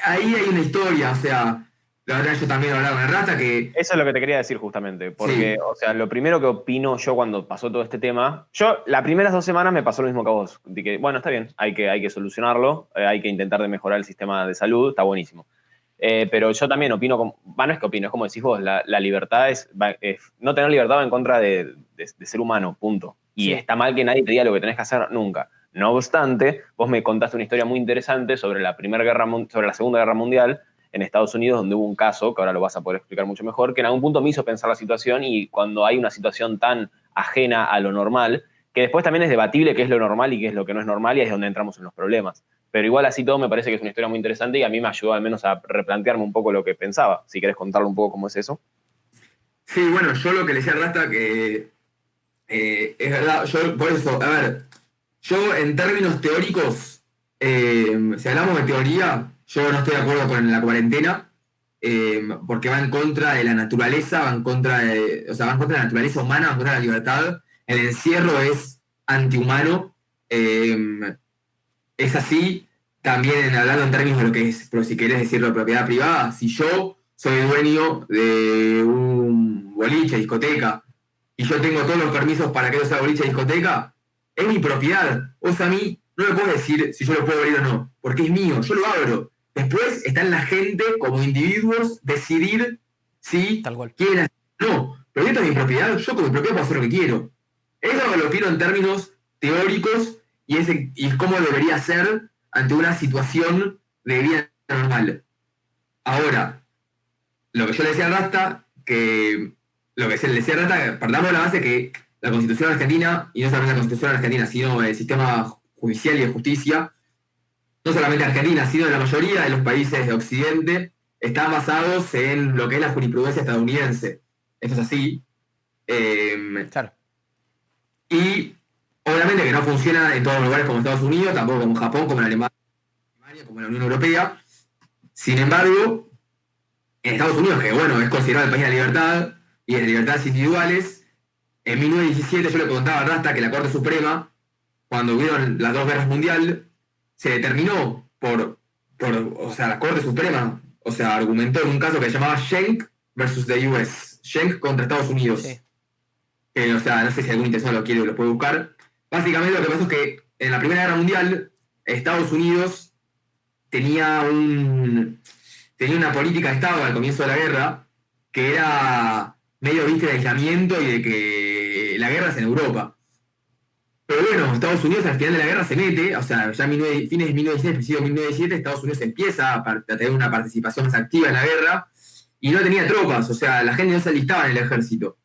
ahí hay una historia, o sea, la verdad yo también hablaba con el Rata que... Eso es lo que te quería decir justamente, porque, Sí. o sea, lo primero que opino yo cuando pasó todo este tema, yo las primeras 2 semanas me pasó lo mismo que a vos, de que, bueno, está bien, hay que solucionarlo, hay que intentar de mejorar el sistema de salud, está buenísimo. Pero yo también opino, no es que opino, es como decís vos, la libertad no tener libertad va en contra de ser humano, punto. Y Sí. está mal que nadie te diga lo que tenés que hacer nunca. No obstante, vos me contaste una historia muy interesante sobre sobre la Segunda Guerra Mundial en Estados Unidos, donde hubo un caso, que ahora lo vas a poder explicar mucho mejor, que en algún punto me hizo pensar la situación, y cuando hay una situación tan ajena a lo normal, que después también es debatible qué es lo normal y qué es lo que no es normal, y ahí es donde entramos en los problemas. Pero igual así todo me parece que es una historia muy interesante y a mí me ayudó al menos a replantearme un poco lo que pensaba. Si querés contarle un poco cómo es eso. Sí, bueno, yo lo que le decía a Rasta que es verdad, yo por eso, a ver, yo en términos teóricos, si hablamos de teoría, yo no estoy de acuerdo con la cuarentena, porque va en contra de la naturaleza, va en contra va en contra de la naturaleza humana, va en contra de la libertad. El encierro es antihumano, es así. También hablando en términos de lo que es, pero si querés decirlo, propiedad privada, si yo soy dueño de un boliche, discoteca, y yo tengo todos los permisos para que yo sea boliche, discoteca, es mi propiedad. O sea, a mí no me puedes decir si yo lo puedo abrir o no, porque es mío, yo lo abro. Después está en la gente, como individuos, decidir si Tal cual. quieren hacer o no. Pero esto es mi propiedad, yo con mi propiedad puedo hacer lo que quiero. Eso lo opino en términos teóricos y es cómo debería ser ante una situación de vida normal. Ahora, lo que yo le decía a Rasta, que lo que se le decía a Rasta, partamos de la base que la Constitución argentina, y no solamente la Constitución argentina, sino el sistema judicial y de justicia, no solamente Argentina, sino de la mayoría de los países de Occidente, están basados en lo que es la jurisprudencia estadounidense. Eso es así. Claro. Y obviamente que no funciona en todos los lugares como Estados Unidos, tampoco como Japón, como en Alemania, como en la Unión Europea. Sin embargo, en Estados Unidos, que bueno, es considerado el país de la libertad y de las libertades individuales, en 1917 yo le contaba a Rasta que la Corte Suprema, cuando hubieron las dos guerras mundiales, se determinó o sea, la Corte Suprema, o sea, argumentó en un caso que se llamaba Schenck versus the US, Schenck contra Estados Unidos. Sí. O sea, no sé si algún interesado lo quiere o lo puede buscar. Básicamente lo que pasó es que en la Primera Guerra Mundial, Estados Unidos tenía una política de Estado al comienzo de la guerra que era medio, viste, de aislamiento y de que la guerra es en Europa. Pero bueno, Estados Unidos al final de la guerra se mete, o sea, ya fines de 1916, principios de 1917, Estados Unidos empieza a tener una participación más activa en la guerra y no tenía tropas, o sea, la gente no se alistaba en el ejército.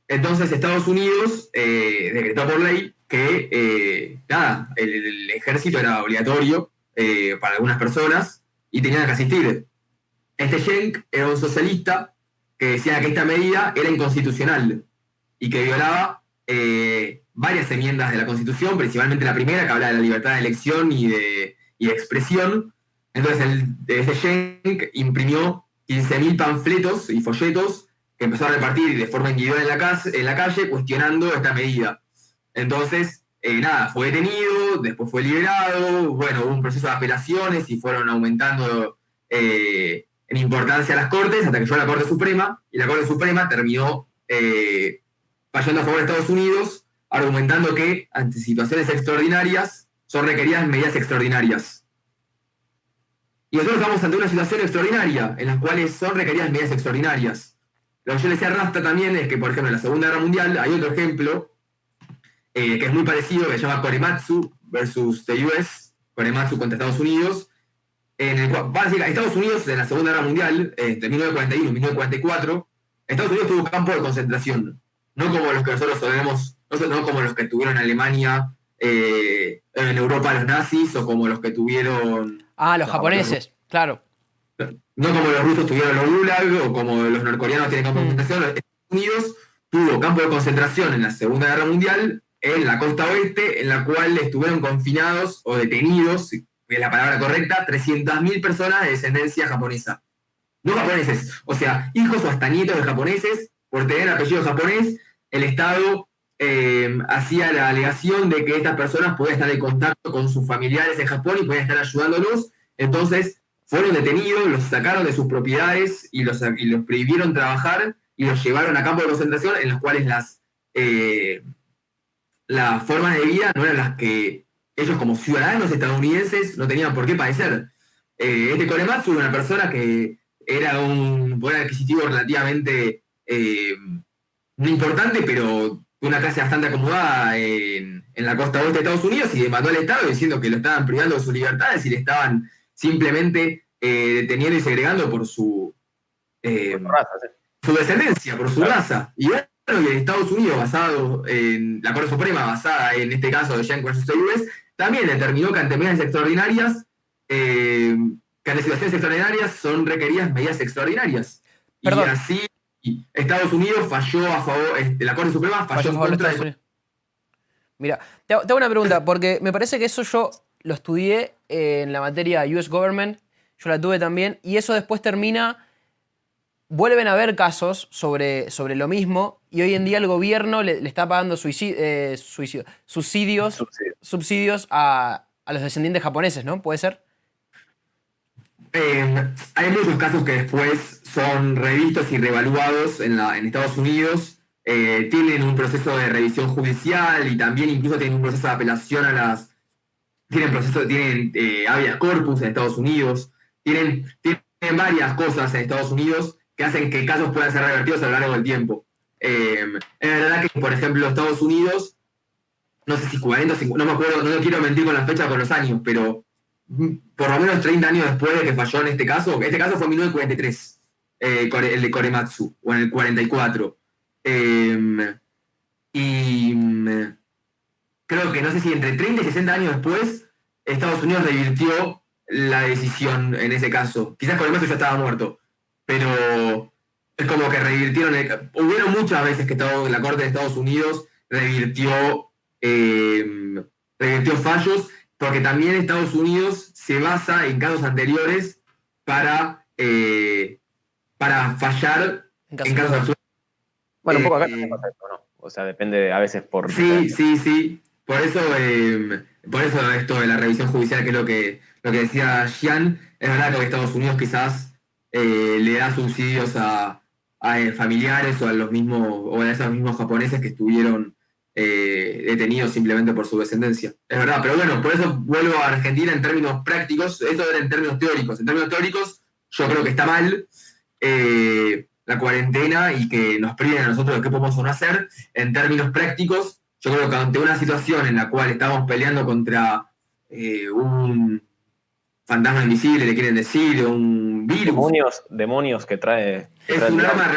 Entonces Estados Unidos decretó por ley que, el ejército era obligatorio para algunas personas y tenían que asistir. Este Schenck era un socialista que decía que esta medida era inconstitucional y que violaba varias enmiendas de la Constitución, principalmente la primera, que habla de la libertad de elección y de expresión. Entonces, este Schenck imprimió 15.000 panfletos y folletos que empezó a repartir de forma individual en la calle, cuestionando esta medida. Entonces, fue detenido, después fue liberado, bueno, hubo un proceso de apelaciones y fueron aumentando en importancia las cortes, hasta que llegó a la Corte Suprema, y la Corte Suprema terminó fallando a favor de Estados Unidos, argumentando que ante situaciones extraordinarias son requeridas medidas extraordinarias. Y nosotros estamos ante una situación extraordinaria, en la cual son requeridas medidas extraordinarias. Lo que yo le decía a Rasta también es que, por ejemplo, en la Segunda Guerra Mundial hay otro ejemplo que es muy parecido, que se llama Korematsu versus the US, Korematsu contra Estados Unidos, en el cual, básicamente, Estados Unidos en la Segunda Guerra Mundial, entre 1941 y 1944, Estados Unidos tuvo campos de concentración, no como los que nosotros sabemos, no como los que tuvieron Alemania, en Europa los nazis, o como los que tuvieron... los japoneses, claro. No como los rusos tuvieron los Gulag, o como los norcoreanos tienen campos de concentración. Estados Unidos tuvo campos de concentración en la Segunda Guerra Mundial, en la costa oeste, en la cual estuvieron confinados o detenidos, es la palabra correcta, 300.000 personas de descendencia japonesa. No japoneses, o sea, hijos o hasta nietos de japoneses, por tener apellido japonés. El Estado hacía la alegación de que estas personas podían estar en contacto con sus familiares en Japón y podían estar ayudándolos. Entonces fueron detenidos, los sacaron de sus propiedades y los prohibieron trabajar y los llevaron a campos de concentración en los cuales las formas de vida no eran las que ellos como ciudadanos estadounidenses no tenían por qué padecer. Este Korematsu era una persona que era un poder adquisitivo relativamente no importante, pero una clase bastante acomodada en la costa oeste de Estados Unidos, y demandó al Estado diciendo que lo estaban privando de sus libertades y le estaban simplemente deteniendo y segregando por su raza, ¿sí? Su descendencia, por su raza. Y bueno, y en Estados Unidos, basado en la Corte Suprema, basada en este caso de Schenck versus the US, también determinó que ante medidas extraordinarias, que ante situaciones extraordinarias son requeridas medidas extraordinarias. Perdón. Y así Estados Unidos falló a favor, la Corte Suprema falló en contra de... Mira, te hago una pregunta, porque me parece que eso yo lo estudié en la materia US Government, yo la tuve también, y eso después vuelven a haber casos sobre lo mismo, y hoy en día el gobierno le está pagando subsidios a los descendientes japoneses, ¿no? ¿Puede ser? Hay muchos casos que después son revistos y reevaluados en Estados Unidos. Tienen un proceso de revisión judicial y también incluso tienen un proceso de apelación a las... Tienen habeas corpus en Estados Unidos. Tienen varias cosas en Estados Unidos que hacen que casos puedan ser revertidos a lo largo del tiempo. Es verdad que, por ejemplo, Estados Unidos, no sé si 40 o 50, no me acuerdo, no quiero mentir con la fecha, con los años, pero por lo menos 30 años después de que falló en este caso fue en 1943, el de Korematsu, o en el 44. Creo que no sé si entre 30 y 60 años después, Estados Unidos revirtió la decisión en ese caso. Quizás Korematsu ya estaba muerto, pero es como que revirtieron. Hubieron muchas veces que la Corte de Estados Unidos revirtió fallos, porque también Estados Unidos se basa en casos anteriores para fallar en casos absurdos. Bueno, un poco acá también pasa esto, ¿no? O sea, depende a veces por... Sí. Por eso esto de la revisión judicial, que es lo que decía Gian, es verdad que Estados Unidos quizás le da subsidios a familiares o a esos mismos japoneses que estuvieron detenidos simplemente por su descendencia. Es verdad, pero bueno, por eso vuelvo a Argentina en términos prácticos. Eso era en términos teóricos. En términos teóricos, yo creo que está mal la cuarentena y que nos priven a nosotros de qué podemos o no hacer. En términos prácticos, yo creo que ante una situación en la cual estamos peleando contra un fantasma invisible, le quieren decir, un virus. Demonios que trae. Es un arma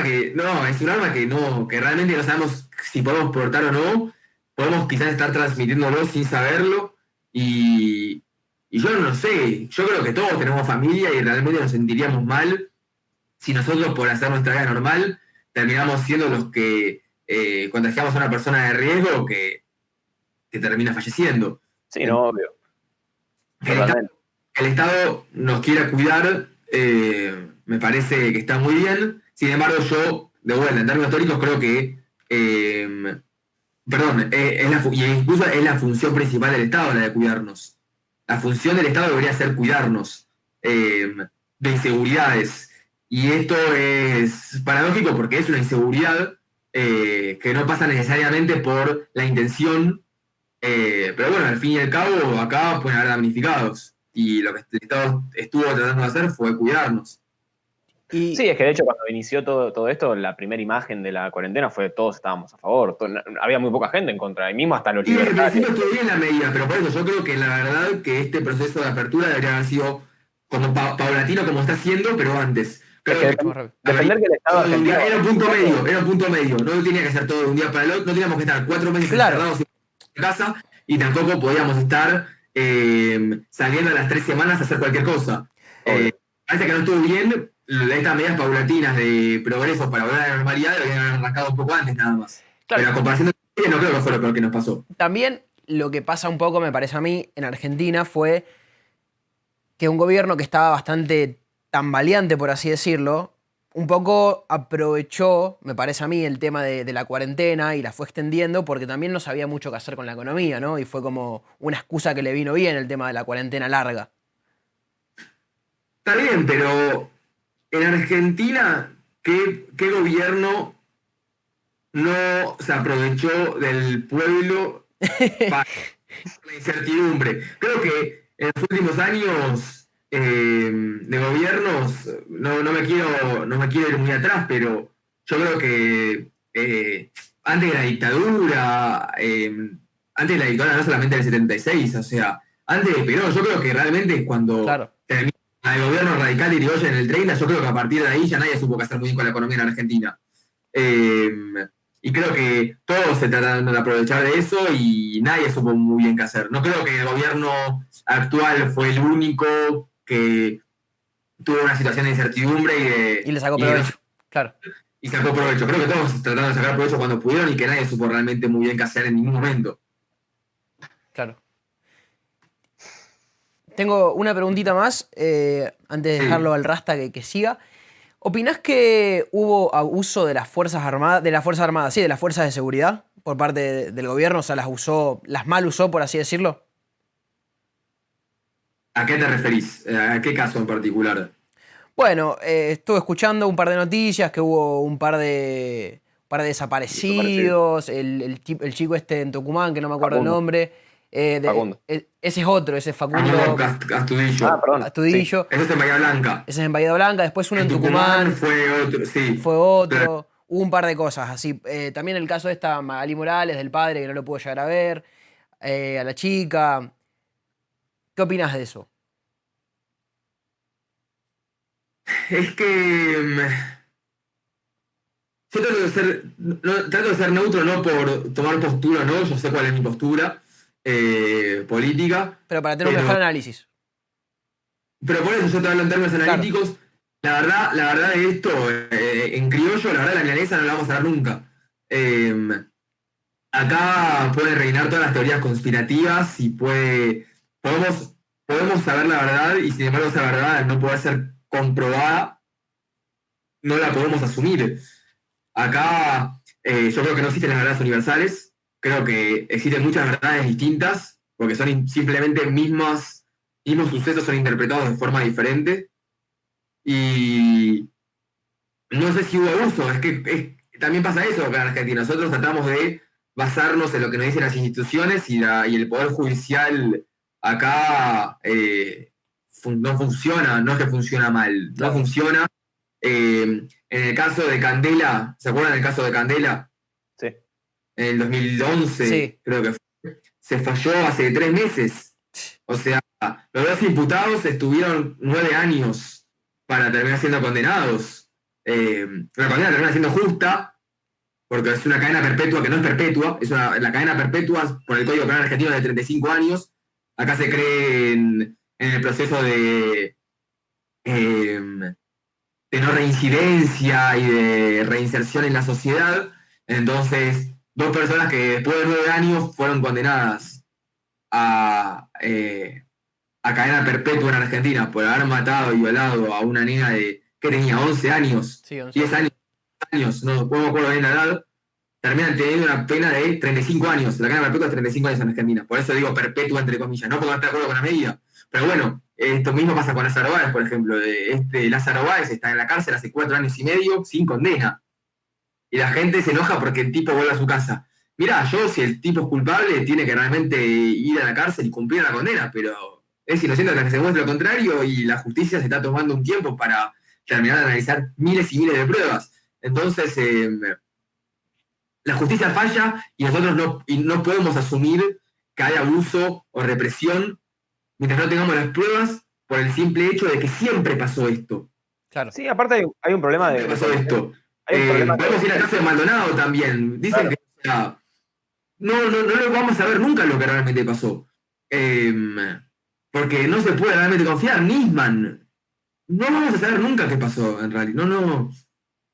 que realmente no sabemos si podemos portar o no. Podemos quizás estar transmitiéndolo sin saberlo. Y yo no sé, yo creo que todos tenemos familia y realmente nos sentiríamos mal si nosotros, por hacer nuestra vida normal, terminamos siendo los que contagiamos a una persona de riesgo que termina falleciendo. Sí, no, obvio. El Estado nos quiera cuidar, me parece que está muy bien. Sin embargo, yo, de vuelta, en términos históricos, creo que incluso es la función principal del Estado, la de cuidarnos. La función del Estado debería ser cuidarnos de inseguridades. Y esto es paradójico porque es una inseguridad que no pasa necesariamente por la intención, pero bueno, al fin y al cabo, acá pueden haber damnificados. Y lo que el Estado estuvo tratando de hacer fue cuidarnos. Sí, es que de hecho cuando inició todo esto, la primera imagen de la cuarentena fue todos estábamos a favor, había muy poca gente en contra, y mismo hasta los libertarios. Sí, al principio estuvo bien la medida, pero por eso yo creo que la verdad que este proceso de apertura debería haber sido como paulatino como está haciendo, pero antes. Defender que el Estado argentino... Era un punto medio, no tenía que ser todo de un día para el otro, no teníamos que estar 4 meses encerrados en casa y tampoco podíamos estar saliendo a las 3 semanas a hacer cualquier cosa. Parece que no estuvo bien. Estas medidas paulatinas de progreso para volver a la normalidad deberían haber arrancado un poco antes nada más. Claro. Pero a comparación de no creo que fue lo peor que nos pasó. También lo que pasa un poco, me parece a mí, en Argentina fue que un gobierno que estaba bastante tambaleante, por así decirlo, un poco aprovechó, me parece a mí, el tema de la cuarentena y la fue extendiendo porque también no sabía mucho qué hacer con la economía, ¿no? Y fue como una excusa que le vino bien el tema de la cuarentena larga. Está bien, pero en Argentina, ¿qué gobierno no se aprovechó del pueblo para la incertidumbre? Creo que en los últimos años de gobiernos, no me quiero ir muy atrás, pero yo creo que antes de la dictadura no solamente del 76, o sea, antes de Perón, yo creo que realmente cuando terminó el gobierno radical de Irigoyen en el 30, yo creo que a partir de ahí ya nadie supo qué hacer muy bien con la economía en Argentina. Y creo que todos se trataron de aprovechar de eso y nadie supo muy bien qué hacer. No creo que el gobierno actual fue el único que tuvo una situación de incertidumbre y le sacó provecho, claro. Y sacó provecho. Creo que todos trataron de sacar provecho cuando pudieron y que nadie supo realmente muy bien qué hacer en ningún momento. Claro. Tengo una preguntita más, antes de dejarlo al Rasta que siga. ¿Opinás que hubo abuso de las Fuerzas Armadas, de las fuerzas de seguridad por parte del gobierno? O sea, las mal usó, por así decirlo. ¿A qué te referís? ¿A qué caso en particular? Bueno, estuve escuchando un par de noticias, que hubo un par de desaparecidos, el chico este en Tucumán, que no me acuerdo el nombre. Facundo. Ese es otro, ese es Facundo Astudillo. Perdón. Astudillo. Sí. Ese es en Bahía Blanca. Ese es en Bahía Blanca, después uno en Tucumán. Fue otro, sí. Fue otro. Claro. Hubo un par de cosas así. También el caso de esta Magali Morales, del padre, que no lo pudo llegar a ver. A la chica. ¿Qué opinas de eso? Es que yo trato de ser neutro, no por tomar postura, ¿no? Yo sé cuál es mi postura política. Pero para tener un mejor análisis. Pero por eso yo te hablo en términos analíticos. La verdad de esto, en criollo, la verdad la milanesa no la vamos a dar nunca. Acá pueden reinar todas las teorías conspirativas y podemos saber la verdad y sin embargo esa verdad no puede ser comprobada, no la podemos asumir. Acá yo creo que no existen las verdades universales, creo que existen muchas verdades distintas, porque son simplemente mismos sucesos son interpretados de forma diferente. Y no sé si hubo abuso, es que también pasa eso acá en Argentina. Nosotros tratamos de basarnos en lo que nos dicen las instituciones y el Poder Judicial acá no funciona, no es que funciona mal, no funciona. En el caso de Candela, ¿se acuerdan del caso de Candela? Sí. en el 2011, Sí. creo que fue, se falló hace 3 meses. O sea, los 2 imputados estuvieron 9 años para terminar siendo condenados. La condena termina siendo justa, porque es una cadena perpetua que no es perpetua. La cadena perpetua por el Código Penal argentino es de 35 años. Acá se cree en el proceso de no reincidencia y de reinserción en la sociedad. Entonces, 2 personas que después de 9 años fueron condenadas a cadena perpetua en Argentina por haber matado y violado a una nena que tenía 11 años, Sí, 11. 10 años, no me acuerdo bien la edad, terminan teniendo una pena de 35 años. La cadena perpetua es 35 años en Argentina. Por eso digo perpetua entre comillas, no porque no esté de acuerdo con la medida. Pero bueno, esto mismo pasa con Lázaro Báez, por ejemplo. Lázaro Báez está en la cárcel hace 4 años y medio sin condena. Y la gente se enoja porque el tipo vuelve a su casa. Mirá, si el tipo es culpable, tiene que realmente ir a la cárcel y cumplir la condena, pero es inocente hasta que se muestre lo contrario y la justicia se está tomando un tiempo para terminar de analizar miles y miles de pruebas. Entonces, la justicia falla y nosotros no podemos asumir que hay abuso o represión mientras no tengamos las pruebas por el simple hecho de que siempre pasó esto. Claro. Sí, aparte hay un problema de... Siempre pasó esto. Hay un problema podemos ir al caso de Maldonado también. Dicen que no lo vamos a ver nunca lo que realmente pasó. Porque no se puede realmente confiar. Nisman. No vamos a saber nunca qué pasó en realidad. No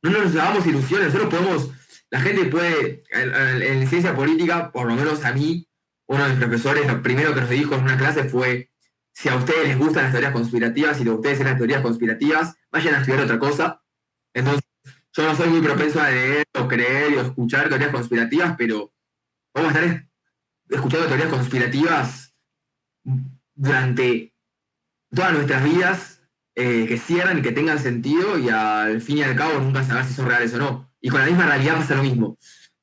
nos hagamos ilusiones. Nosotros podemos... La gente puede... En ciencia política, por lo menos a mí, uno de mis profesores, lo primero que nos dijo en una clase fue: si a ustedes les gustan las teorías conspirativas y de ustedes eran las teorías conspirativas, vayan a estudiar otra cosa. Entonces, yo no soy muy propenso a leer o creer o escuchar teorías conspirativas, pero vamos a estar escuchando teorías conspirativas durante todas nuestras vidas, que cierran y que tengan sentido, y al fin y al cabo nunca saber si son reales o no. Y con la misma realidad pasa lo mismo.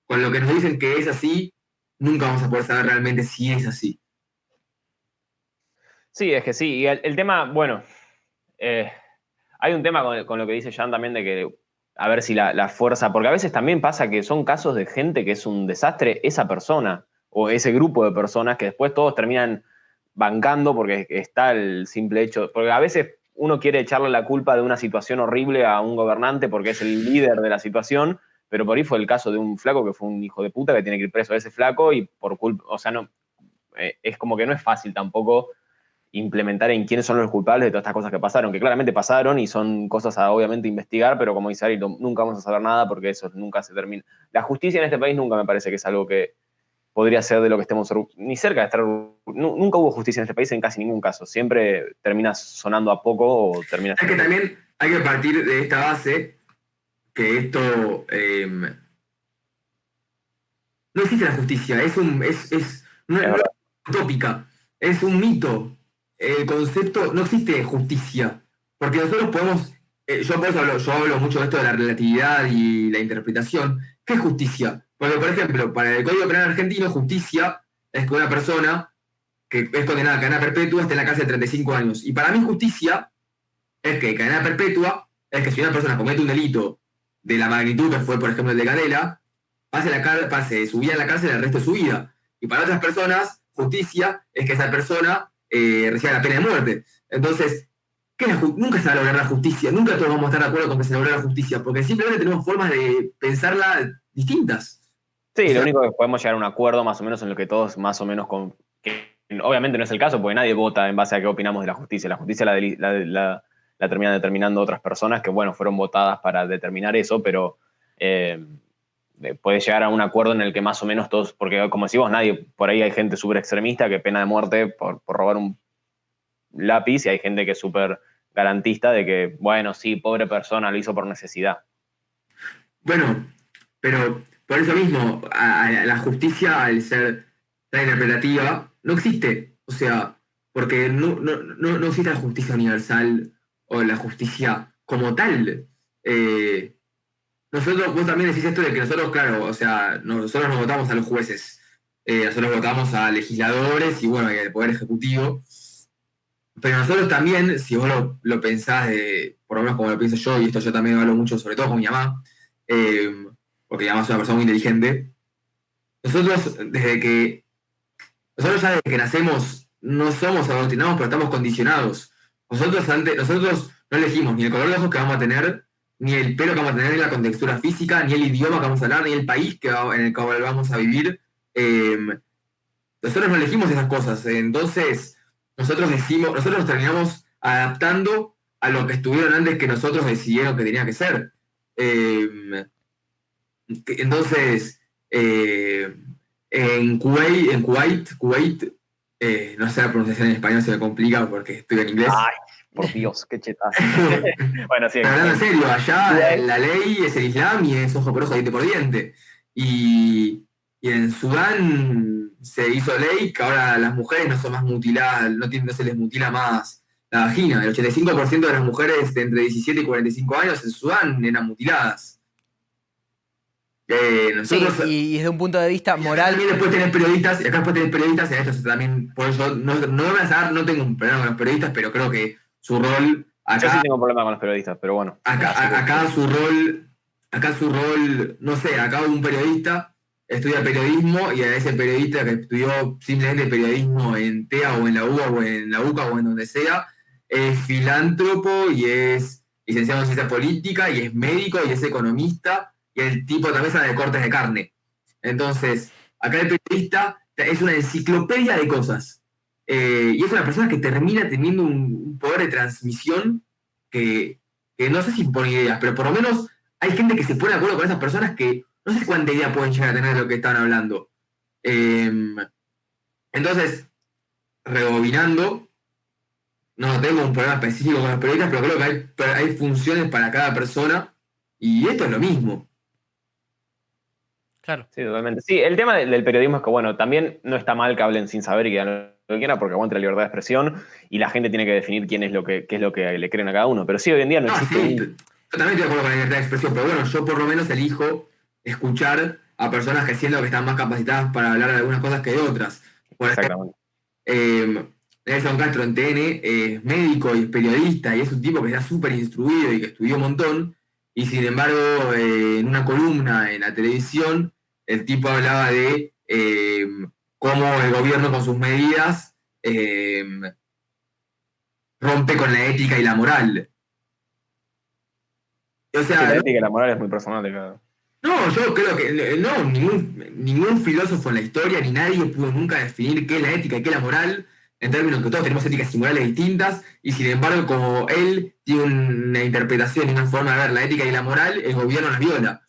Con lo que nos dicen que es así, nunca vamos a poder saber realmente si es así. Sí, es que sí. Y el tema, bueno, hay un tema con lo que dice Jan también de que a ver si la fuerza, porque a veces también pasa que son casos de gente que es un desastre esa persona o ese grupo de personas que después todos terminan bancando porque está el simple hecho, porque a veces uno quiere echarle la culpa de una situación horrible a un gobernante porque es el líder de la situación, pero por ahí fue el caso de un flaco que fue un hijo de puta que tiene que ir preso a ese flaco y por culpa, o sea, no, es como que no es fácil tampoco implementar en quiénes son los culpables de todas estas cosas que pasaron, que claramente pasaron y son cosas a obviamente investigar, pero como dice Ari, nunca vamos a saber nada porque eso nunca se termina. La justicia en este país nunca me parece que es algo que podría ser de lo que estemos ni cerca de estar... Nunca hubo justicia en este país en casi ningún caso. Siempre termina sonando a poco o termina... Es que también hay que partir de esta base que esto... no existe la justicia, no es utópica, es un mito. El concepto, no existe justicia, porque nosotros podemos, yo hablo mucho de esto de la relatividad y la interpretación. ¿Qué es justicia? Porque, por ejemplo, para el Código Penal argentino, justicia es que una persona que es condenada a cadena perpetua esté en la cárcel 35 años. Y para mí justicia es que cadena perpetua es que si una persona comete un delito de la magnitud que fue, por ejemplo, el de Canela, pase su vida en la cárcel el resto de su vida. Y para otras personas, justicia es que esa persona reciba la pena de muerte. Entonces, nunca se va a lograr la justicia, nunca todos vamos a estar de acuerdo con que se logre la justicia, porque simplemente tenemos formas de pensarla distintas. Sí, lo único que podemos llegar a un acuerdo más o menos en lo que todos más o menos... que obviamente no es el caso, porque nadie vota en base a qué opinamos de la justicia. La justicia la terminan determinando otras personas que, bueno, fueron votadas para determinar eso, pero... puede llegar a un acuerdo en el que más o menos todos, porque como decís vos, por ahí hay gente súper extremista que pena de muerte por robar un lápiz y hay gente que es súper garantista de que, bueno, sí, pobre persona, lo hizo por necesidad. Bueno, pero por eso mismo, la justicia, al ser tan interpretativa, no existe. O sea, porque no existe la justicia universal o la justicia como tal. Vos también decís esto de que nosotros, claro, o sea, nosotros no votamos a los jueces, nosotros votamos a legisladores y bueno, y al Poder Ejecutivo. Pero nosotros también, si vos lo pensás, por lo menos como lo pienso yo, y esto yo también hablo mucho, sobre todo con mi mamá, porque mi mamá es una persona muy inteligente, nosotros ya desde que nacemos no somos adoctrinados, pero estamos condicionados. Nosotros no elegimos ni el color de ojos que vamos a tener, ni el pelo que vamos a tener, ni la contextura física, ni el idioma que vamos a hablar, ni el país en el que vamos a vivir. Nosotros no elegimos esas cosas. Entonces, nosotros nos terminamos adaptando a lo que estuvieron antes que nosotros decidieron que tenía que ser. Entonces, en Kuwait, no sé la pronunciación en español, se me complica porque estoy en inglés. Ay, por Dios, qué chetazo. Bueno, sí. Pero hablando en serio, allá la ley es el Islam y es ojo por ojo, diente por diente. Y en Sudán se hizo ley que ahora las mujeres no son más mutiladas, no se les mutila más la vagina. El 85% de las mujeres de entre 17 y 45 años en Sudán eran mutiladas. Sí, y desde un punto de vista moral. También después tenés periodistas, y acá después tenés periodistas, y a esto también, por eso no voy a saber, no tengo un problema con los periodistas, pero creo que su rol acá. Yo sí tengo un problema con los periodistas, pero bueno. Acá su rol, no sé, acá un periodista estudia periodismo y a ese periodista que estudió simplemente periodismo en TEA o en la UBA o en la UCA o en donde sea, es filántropo y es licenciado en ciencia política y es médico y es economista y el tipo también sabe de cortes de carne. Entonces, acá el periodista es una enciclopedia de cosas. Y es una persona que termina teniendo un poder de transmisión que no sé si impone ideas, pero por lo menos hay gente que se pone de acuerdo con esas personas que no sé cuánta idea pueden llegar a tener de lo que están hablando. Entonces, rebobinando, no tengo un problema específico con los periodistas, pero creo que hay funciones para cada persona y esto es lo mismo. Claro. Sí, totalmente. Sí, el tema del periodismo es que, bueno, también no está mal que hablen sin saber y que hagan lo que quieran porque aguanta la libertad de expresión y la gente tiene que definir qué es lo que le creen a cada uno. Pero sí, hoy en día no existe. Sí, yo también estoy de acuerdo con la libertad de expresión, pero bueno, yo por lo menos elijo escuchar a personas que siento que están más capacitadas para hablar de algunas cosas que de otras. Por ejemplo, Nelson Castro en TN es médico y es periodista y es un tipo que está súper instruido y que estudió un montón y sin embargo en una columna en la televisión el tipo hablaba de cómo el gobierno con sus medidas rompe con la ética y la moral. O sea, sí, la ética y la moral es muy personal de cada. No, yo creo que no, ningún filósofo en la historia ni nadie pudo nunca definir qué es la ética y qué es la moral, en términos que todos tenemos éticas y morales distintas, y sin embargo, como él tiene una interpretación y una forma de ver la ética y la moral, el gobierno las viola.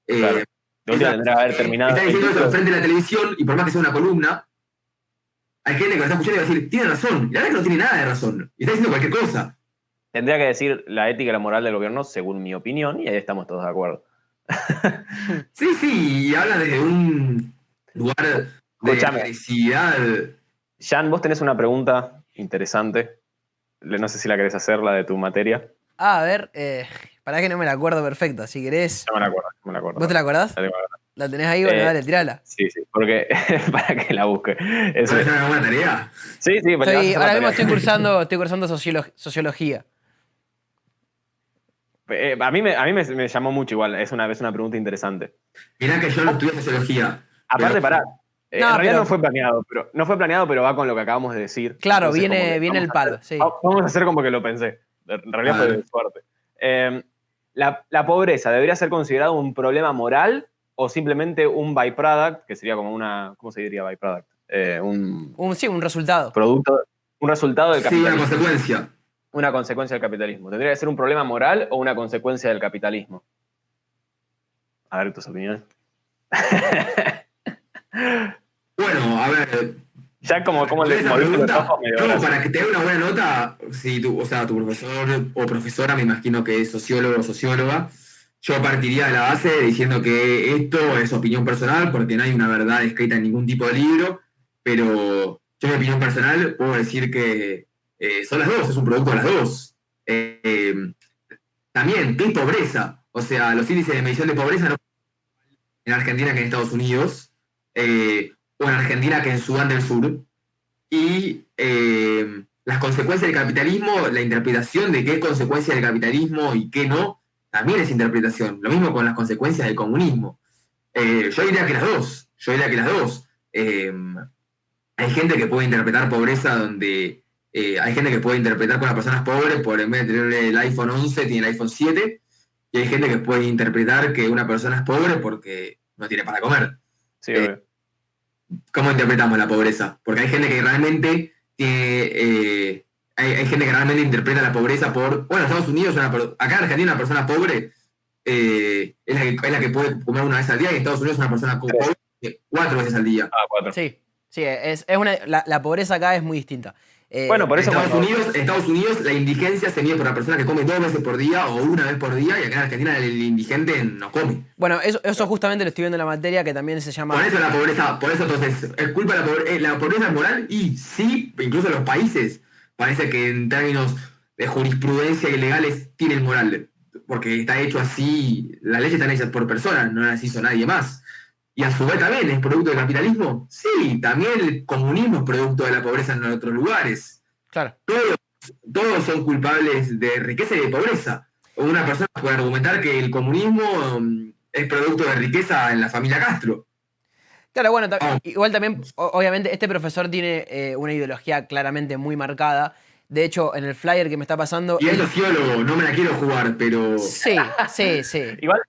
Claro. Tendrá que haber terminado. Está diciendo eso frente a la televisión, y por más que sea una columna, hay gente que lo está escuchando y va a decir, tiene razón, y la verdad es que no tiene nada de razón, y está diciendo cualquier cosa. Tendría que decir la ética y la moral del gobierno según mi opinión, y ahí estamos todos de acuerdo. Sí, y habla desde un lugar de felicidad. Jan, vos tenés una pregunta interesante. No sé si la querés hacer, la de tu materia. A ver, pará que no me la acuerdo perfecto. Si querés. No me la acuerdo. ¿Vos te la acordás? ¿La tenés ahí? Bueno, dale, tirala. Sí, porque para que la busque. ¿Es una buena tarea? Sí, ahora mismo estoy cursando sociología. A mí me llamó mucho igual, es una pregunta interesante. Mirá que yo no estudié sociología. Aparte, pará. En realidad no fue planeado, pero va con lo que acabamos de decir. Claro, entonces, viene el palo. Sí. Vamos a hacer como que lo pensé. En realidad fue de suerte. ¿La pobreza debería ser considerada un problema moral o simplemente un byproduct, que sería como una. ¿Cómo se diría byproduct? Un resultado. Un resultado del capitalismo. Sí, una consecuencia. Una consecuencia del capitalismo. ¿Tendría que ser un problema moral o una consecuencia del capitalismo? A ver tus opiniones. Bueno, a ver. Ya como le pregunta, para que te dé una buena nota, si tu profesor o profesora, me imagino que es sociólogo o socióloga, yo partiría de la base diciendo que esto es opinión personal, porque no hay una verdad escrita en ningún tipo de libro, pero yo, mi opinión personal, puedo decir que son las dos, es un producto de las dos. También, ¿qué es pobreza? O sea, los índices de medición de pobreza no en Argentina que en Estados Unidos, o en Argentina que en Sudán del Sur. Y las consecuencias del capitalismo, la interpretación de qué es consecuencia del capitalismo y qué no, también es interpretación. Lo mismo con las consecuencias del comunismo. Yo diría que las dos. yo diría que las dos. Hay gente que puede interpretar pobreza donde... hay gente que puede interpretar que una persona es pobre por en vez de tener el iPhone 11, tiene el iPhone 7. Y hay gente que puede interpretar que una persona es pobre porque no tiene para comer. Sí, ¿Cómo interpretamos la pobreza? Porque hay gente que realmente tiene... hay gente que realmente interpreta la pobreza por... Bueno, en Estados Unidos, acá en Argentina una persona pobre es la que puede comer una vez al día, y en Estados Unidos una persona pobre 4 veces al día. 4. Sí, la pobreza acá es muy distinta. Bueno, por eso en Estados Unidos la indigencia se mide por la persona que come 2 veces por día o una vez por día, y acá en Argentina el indigente no come. Bueno, eso justamente lo estoy viendo en la materia, que también se llama... Por eso la pobreza, entonces, es culpa de la pobreza moral, y sí, incluso los países, parece que en términos de jurisprudencia y legales tienen moral, porque está hecho así, las leyes están hechas por personas, no las hizo nadie más. Y a su vez también es producto del capitalismo. Sí, también el comunismo es producto de la pobreza en otros lugares. Claro. Todos son culpables de riqueza y de pobreza. Una persona puede argumentar que el comunismo es producto de riqueza en la familia Castro. Claro, bueno, igual también, obviamente, este profesor tiene una ideología claramente muy marcada. De hecho, en el flyer que me está pasando... Y es sociólogo, no me la quiero jugar, pero... Sí. Igual,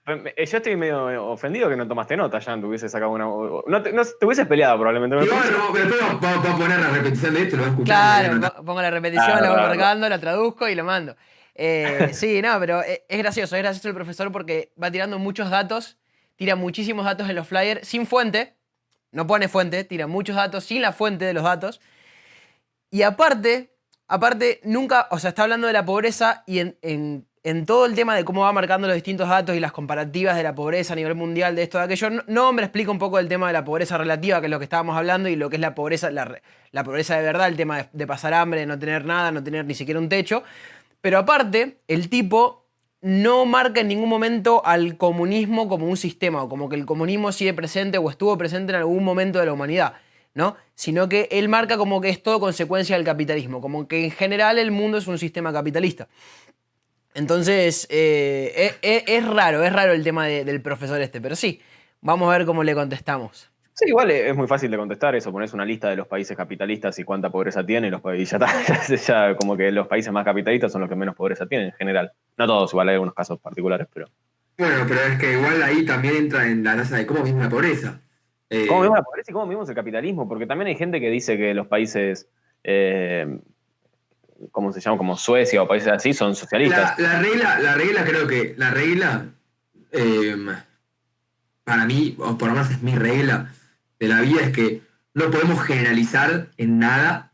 yo estoy medio ofendido que no tomaste nota, Jan, te hubiese sacado una... No te hubieses peleado probablemente. Igual, pero después va a poner la repetición de esto, lo va a escuchar. Claro, pongo la repetición, la voy marcando, la traduzco y lo mando. Sí, no, pero es gracioso el profesor porque va tirando muchos datos, tira muchísimos datos en los flyers, sin fuente, no pone fuente, tira muchos datos sin la fuente de los datos. Y aparte, nunca, o sea, está hablando de la pobreza y en todo el tema de cómo va marcando los distintos datos y las comparativas de la pobreza a nivel mundial, de esto, de aquello, no, hombre, explica un poco el tema de la pobreza relativa, que es lo que estábamos hablando, y lo que es la pobreza, la pobreza de verdad, el tema de pasar hambre, de no tener nada, no tener ni siquiera un techo. Pero aparte, el tipo no marca en ningún momento al comunismo como un sistema, o como que el comunismo sigue presente o estuvo presente en algún momento de la humanidad, ¿no? Sino que él marca como que es todo consecuencia del capitalismo, como que en general el mundo es un sistema capitalista. Entonces, es raro el tema del profesor este, pero sí, vamos a ver cómo le contestamos. Sí, igual es muy fácil de contestar eso, pones una lista de los países capitalistas y cuánta pobreza tienen, y ya está, ya como que los países más capitalistas son los que menos pobreza tienen en general. No todos, igual hay algunos casos particulares, pero... Bueno, pero es que igual ahí también entra en la tasa de cómo vivimos la pobreza. ¿Cómo vivimos la pobreza y cómo vivimos el capitalismo? Porque también hay gente que dice que los países... ¿cómo se llama? Como Suecia o países así, son socialistas. La regla creo que, para mí, o por lo menos es mi regla de la vida, es que no podemos generalizar en nada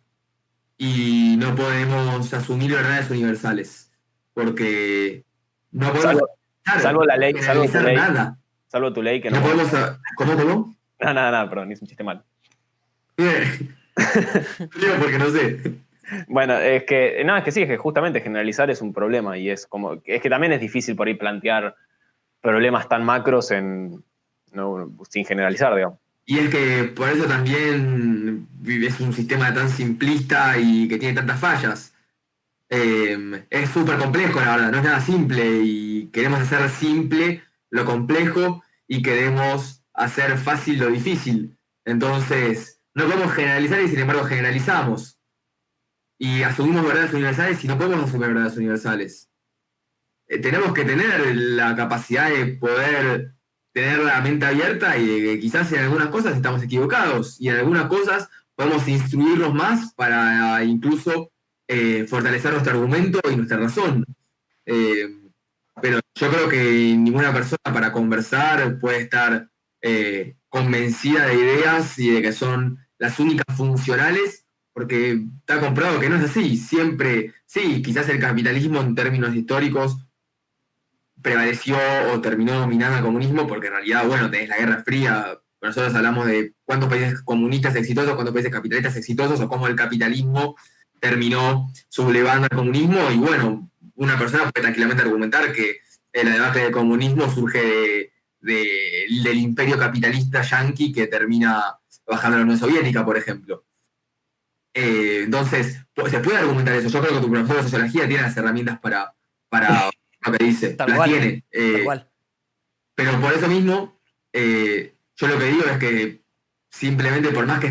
y no podemos asumir verdades universales, porque no podemos salvo la ley, salvo tu ley, nada. Salvo tu ley que no podemos... ¿Cómo? Nada, perdón, hice un chiste mal. Digo, porque no sé. Bueno, es que sí, es que justamente generalizar es un problema y es que también es difícil por ahí plantear problemas tan macros sin generalizar, digamos. Y es que por eso también es un sistema tan simplista y que tiene tantas fallas. Es súper complejo, la verdad, no es nada simple, y queremos hacer simple lo complejo y queremos hacer fácil lo difícil. Entonces, no podemos generalizar y sin embargo generalizamos. Y asumimos verdades universales y no podemos asumir verdades universales. Tenemos que tener la capacidad de poder tener la mente abierta y de que quizás en algunas cosas estamos equivocados y en algunas cosas podemos instruirnos más para incluso fortalecer nuestro argumento y nuestra razón. Pero yo creo que ninguna persona para conversar puede estar convencida de ideas y de que son las únicas funcionales, porque está comprobado que no es así. Siempre, sí, quizás el capitalismo en términos históricos prevaleció o terminó dominando el comunismo, porque en realidad, bueno, tenés la Guerra Fría. Nosotros hablamos de cuántos países comunistas exitosos, cuántos países capitalistas exitosos, o cómo el capitalismo terminó sublevando al comunismo. Y bueno, una persona puede tranquilamente argumentar que la debacle del comunismo surge del imperio capitalista yanqui que termina bajando a la Unión Soviética, por ejemplo. Entonces, se puede argumentar eso. Yo creo que tu profesor de sociología tiene las herramientas para lo que dice. Tal las cual, tiene. tal cual. Pero por eso mismo, Yo lo que digo es que simplemente por más que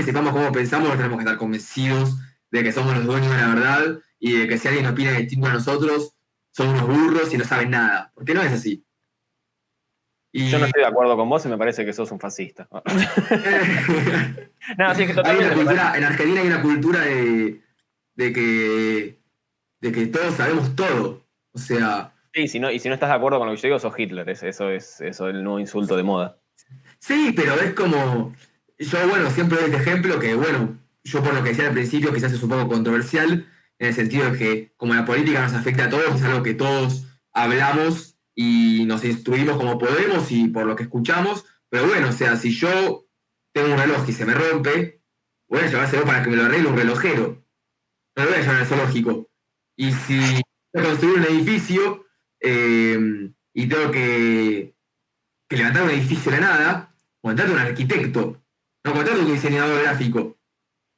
sepamos cómo pensamos, no tenemos que estar convencidos de que somos los dueños de la verdad y de que si alguien opina distinto a nosotros, son unos burros y no saben nada. Porque no es así. Yo no estoy de acuerdo con vos y me parece que sos un fascista. No, sí, es que totalmente. En Argentina hay una cultura de que todos sabemos todo. O sea. Sí, y si no estás de acuerdo con lo que yo digo, sos Hitler. Eso es el nuevo insulto de moda. Sí, pero es como. Yo, bueno, siempre doy este ejemplo que, bueno, yo por lo que decía al principio, quizás es un poco controversial, en el sentido de que, como la política nos afecta a todos, es algo que todos hablamos y nos instruimos como podemos y por lo que escuchamos. Pero bueno, o sea, si yo tengo un reloj y se me rompe, voy a llevárselo para que me lo arregle un relojero. No lo voy a llevar al zoológico. Y si voy a construir un edificio y tengo que levantar un edificio de la nada, contrato a un arquitecto, no contrato a un diseñador gráfico.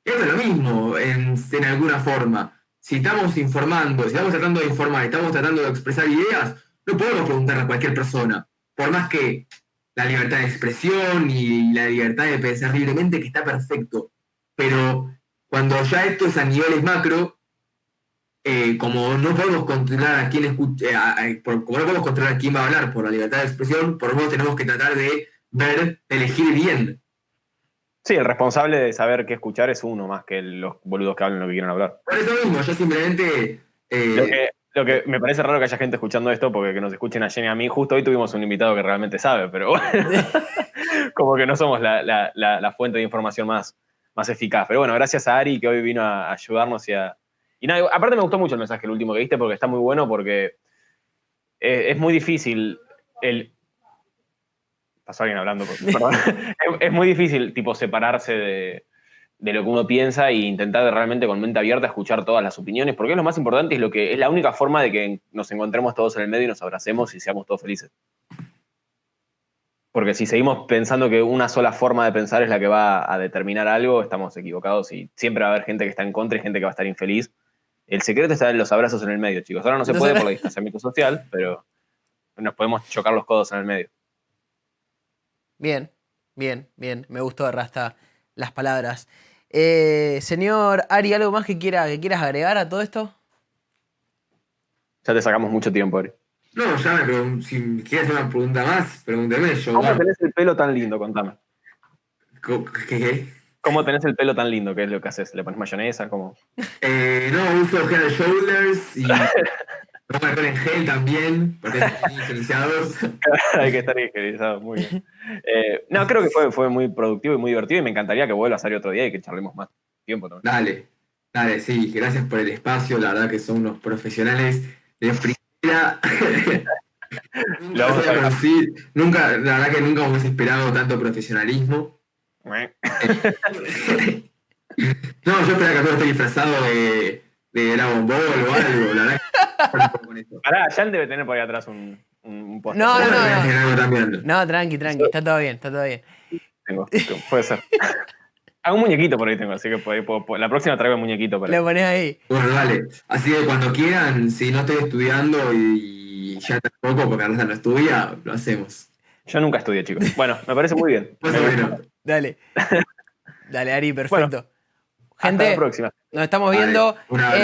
Esto es lo mismo en alguna forma. Si estamos informando, si estamos tratando de informar, estamos tratando de expresar ideas, no podemos preguntarle a cualquier persona. Por más que la libertad de expresión y la libertad de pensar libremente, que está perfecto. Pero cuando ya esto es a niveles macro, como no podemos controlar a quién escucha, como no podemos controlar a quién va a hablar por la libertad de expresión, por lo menos tenemos que tratar de elegir bien. Sí, el responsable de saber qué escuchar es uno, más que los boludos que hablan lo que quieren hablar. Por eso mismo, yo simplemente. Lo que me parece raro que haya gente escuchando esto, porque que nos escuchen a Jenny y a mí. Justo hoy tuvimos un invitado que realmente sabe, pero bueno, como que no somos la fuente de información más eficaz. Pero bueno, gracias a Ari que hoy vino a ayudarnos y nada, aparte me gustó mucho el mensaje, el último que diste, porque está muy bueno, porque es muy difícil pasó alguien hablando, perdón. Es muy difícil, tipo, separarse de lo que uno piensa e intentar realmente con mente abierta escuchar todas las opiniones, porque es lo más importante y es la única forma de que nos encontremos todos en el medio y nos abracemos y seamos todos felices. Porque si seguimos pensando que una sola forma de pensar es la que va a determinar algo, estamos equivocados y siempre va a haber gente que está en contra y gente que va a estar infeliz. El secreto está en los abrazos en el medio, chicos. Ahora no se puede por el distanciamiento social, pero nos podemos chocar los codos en el medio. Bien, bien, bien. Me gustó, Rasta, las palabras. Señor Ari, ¿algo más que quieras agregar a todo esto? Ya te sacamos mucho tiempo, Ari. No, ya me pregunto, si quieres hacer una pregunta más, pregúnteme. ¿Cómo tenés el pelo tan lindo? Contame. ¿Qué? ¿Cómo tenés el pelo tan lindo? ¿Qué es lo que haces? ¿Le pones mayonesa? ¿Cómo? No, uso Head and Shoulders y me voy a poner en gel también, porque están higienizados. Hay que estar higienizado, muy bien. No, creo que fue muy productivo y muy divertido y me encantaría que vuelvas a salir otro día y que charlemos más tiempo también. Dale, sí, gracias por el espacio, la verdad que son unos profesionales de primera. La verdad que nunca hubiese esperado tanto profesionalismo. No, yo esperaba que todo esté disfrazado de Dragon Ball o algo, la verdad que Pará, Jan debe tener por ahí atrás un póster. No, tranqui, está todo bien. Puede ser. Un muñequito por ahí tengo, así que la próxima traigo el muñequito. Lo ponés ahí. Bueno, dale. Así que cuando quieran, si no estoy estudiando y ya tampoco, porque Arnaldo no estudia, lo hacemos. Yo nunca estudié, chicos. Bueno, me parece muy bien. Dale. Dale, Ari, perfecto. Bueno, gente, hasta la próxima. Nos estamos viendo.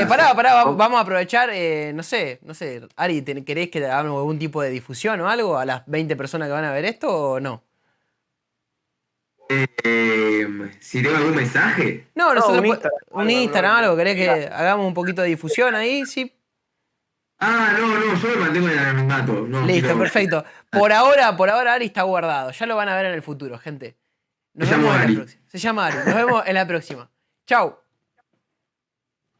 Pará, vamos a aprovechar, no sé, Ari, ¿querés que hagamos algún tipo de difusión o algo a las 20 personas que van a ver esto o no? Si tengo algún mensaje. No, nosotros un Instagram, algo, ¿querés que hagamos un poquito de difusión ahí? Sí. No, yo me mantengo en el anonimato. Listo, perfecto. Por ahora Ari está guardado. Ya lo van a ver en el futuro, gente. Se llama Ari. Nos vemos en la próxima. Chau.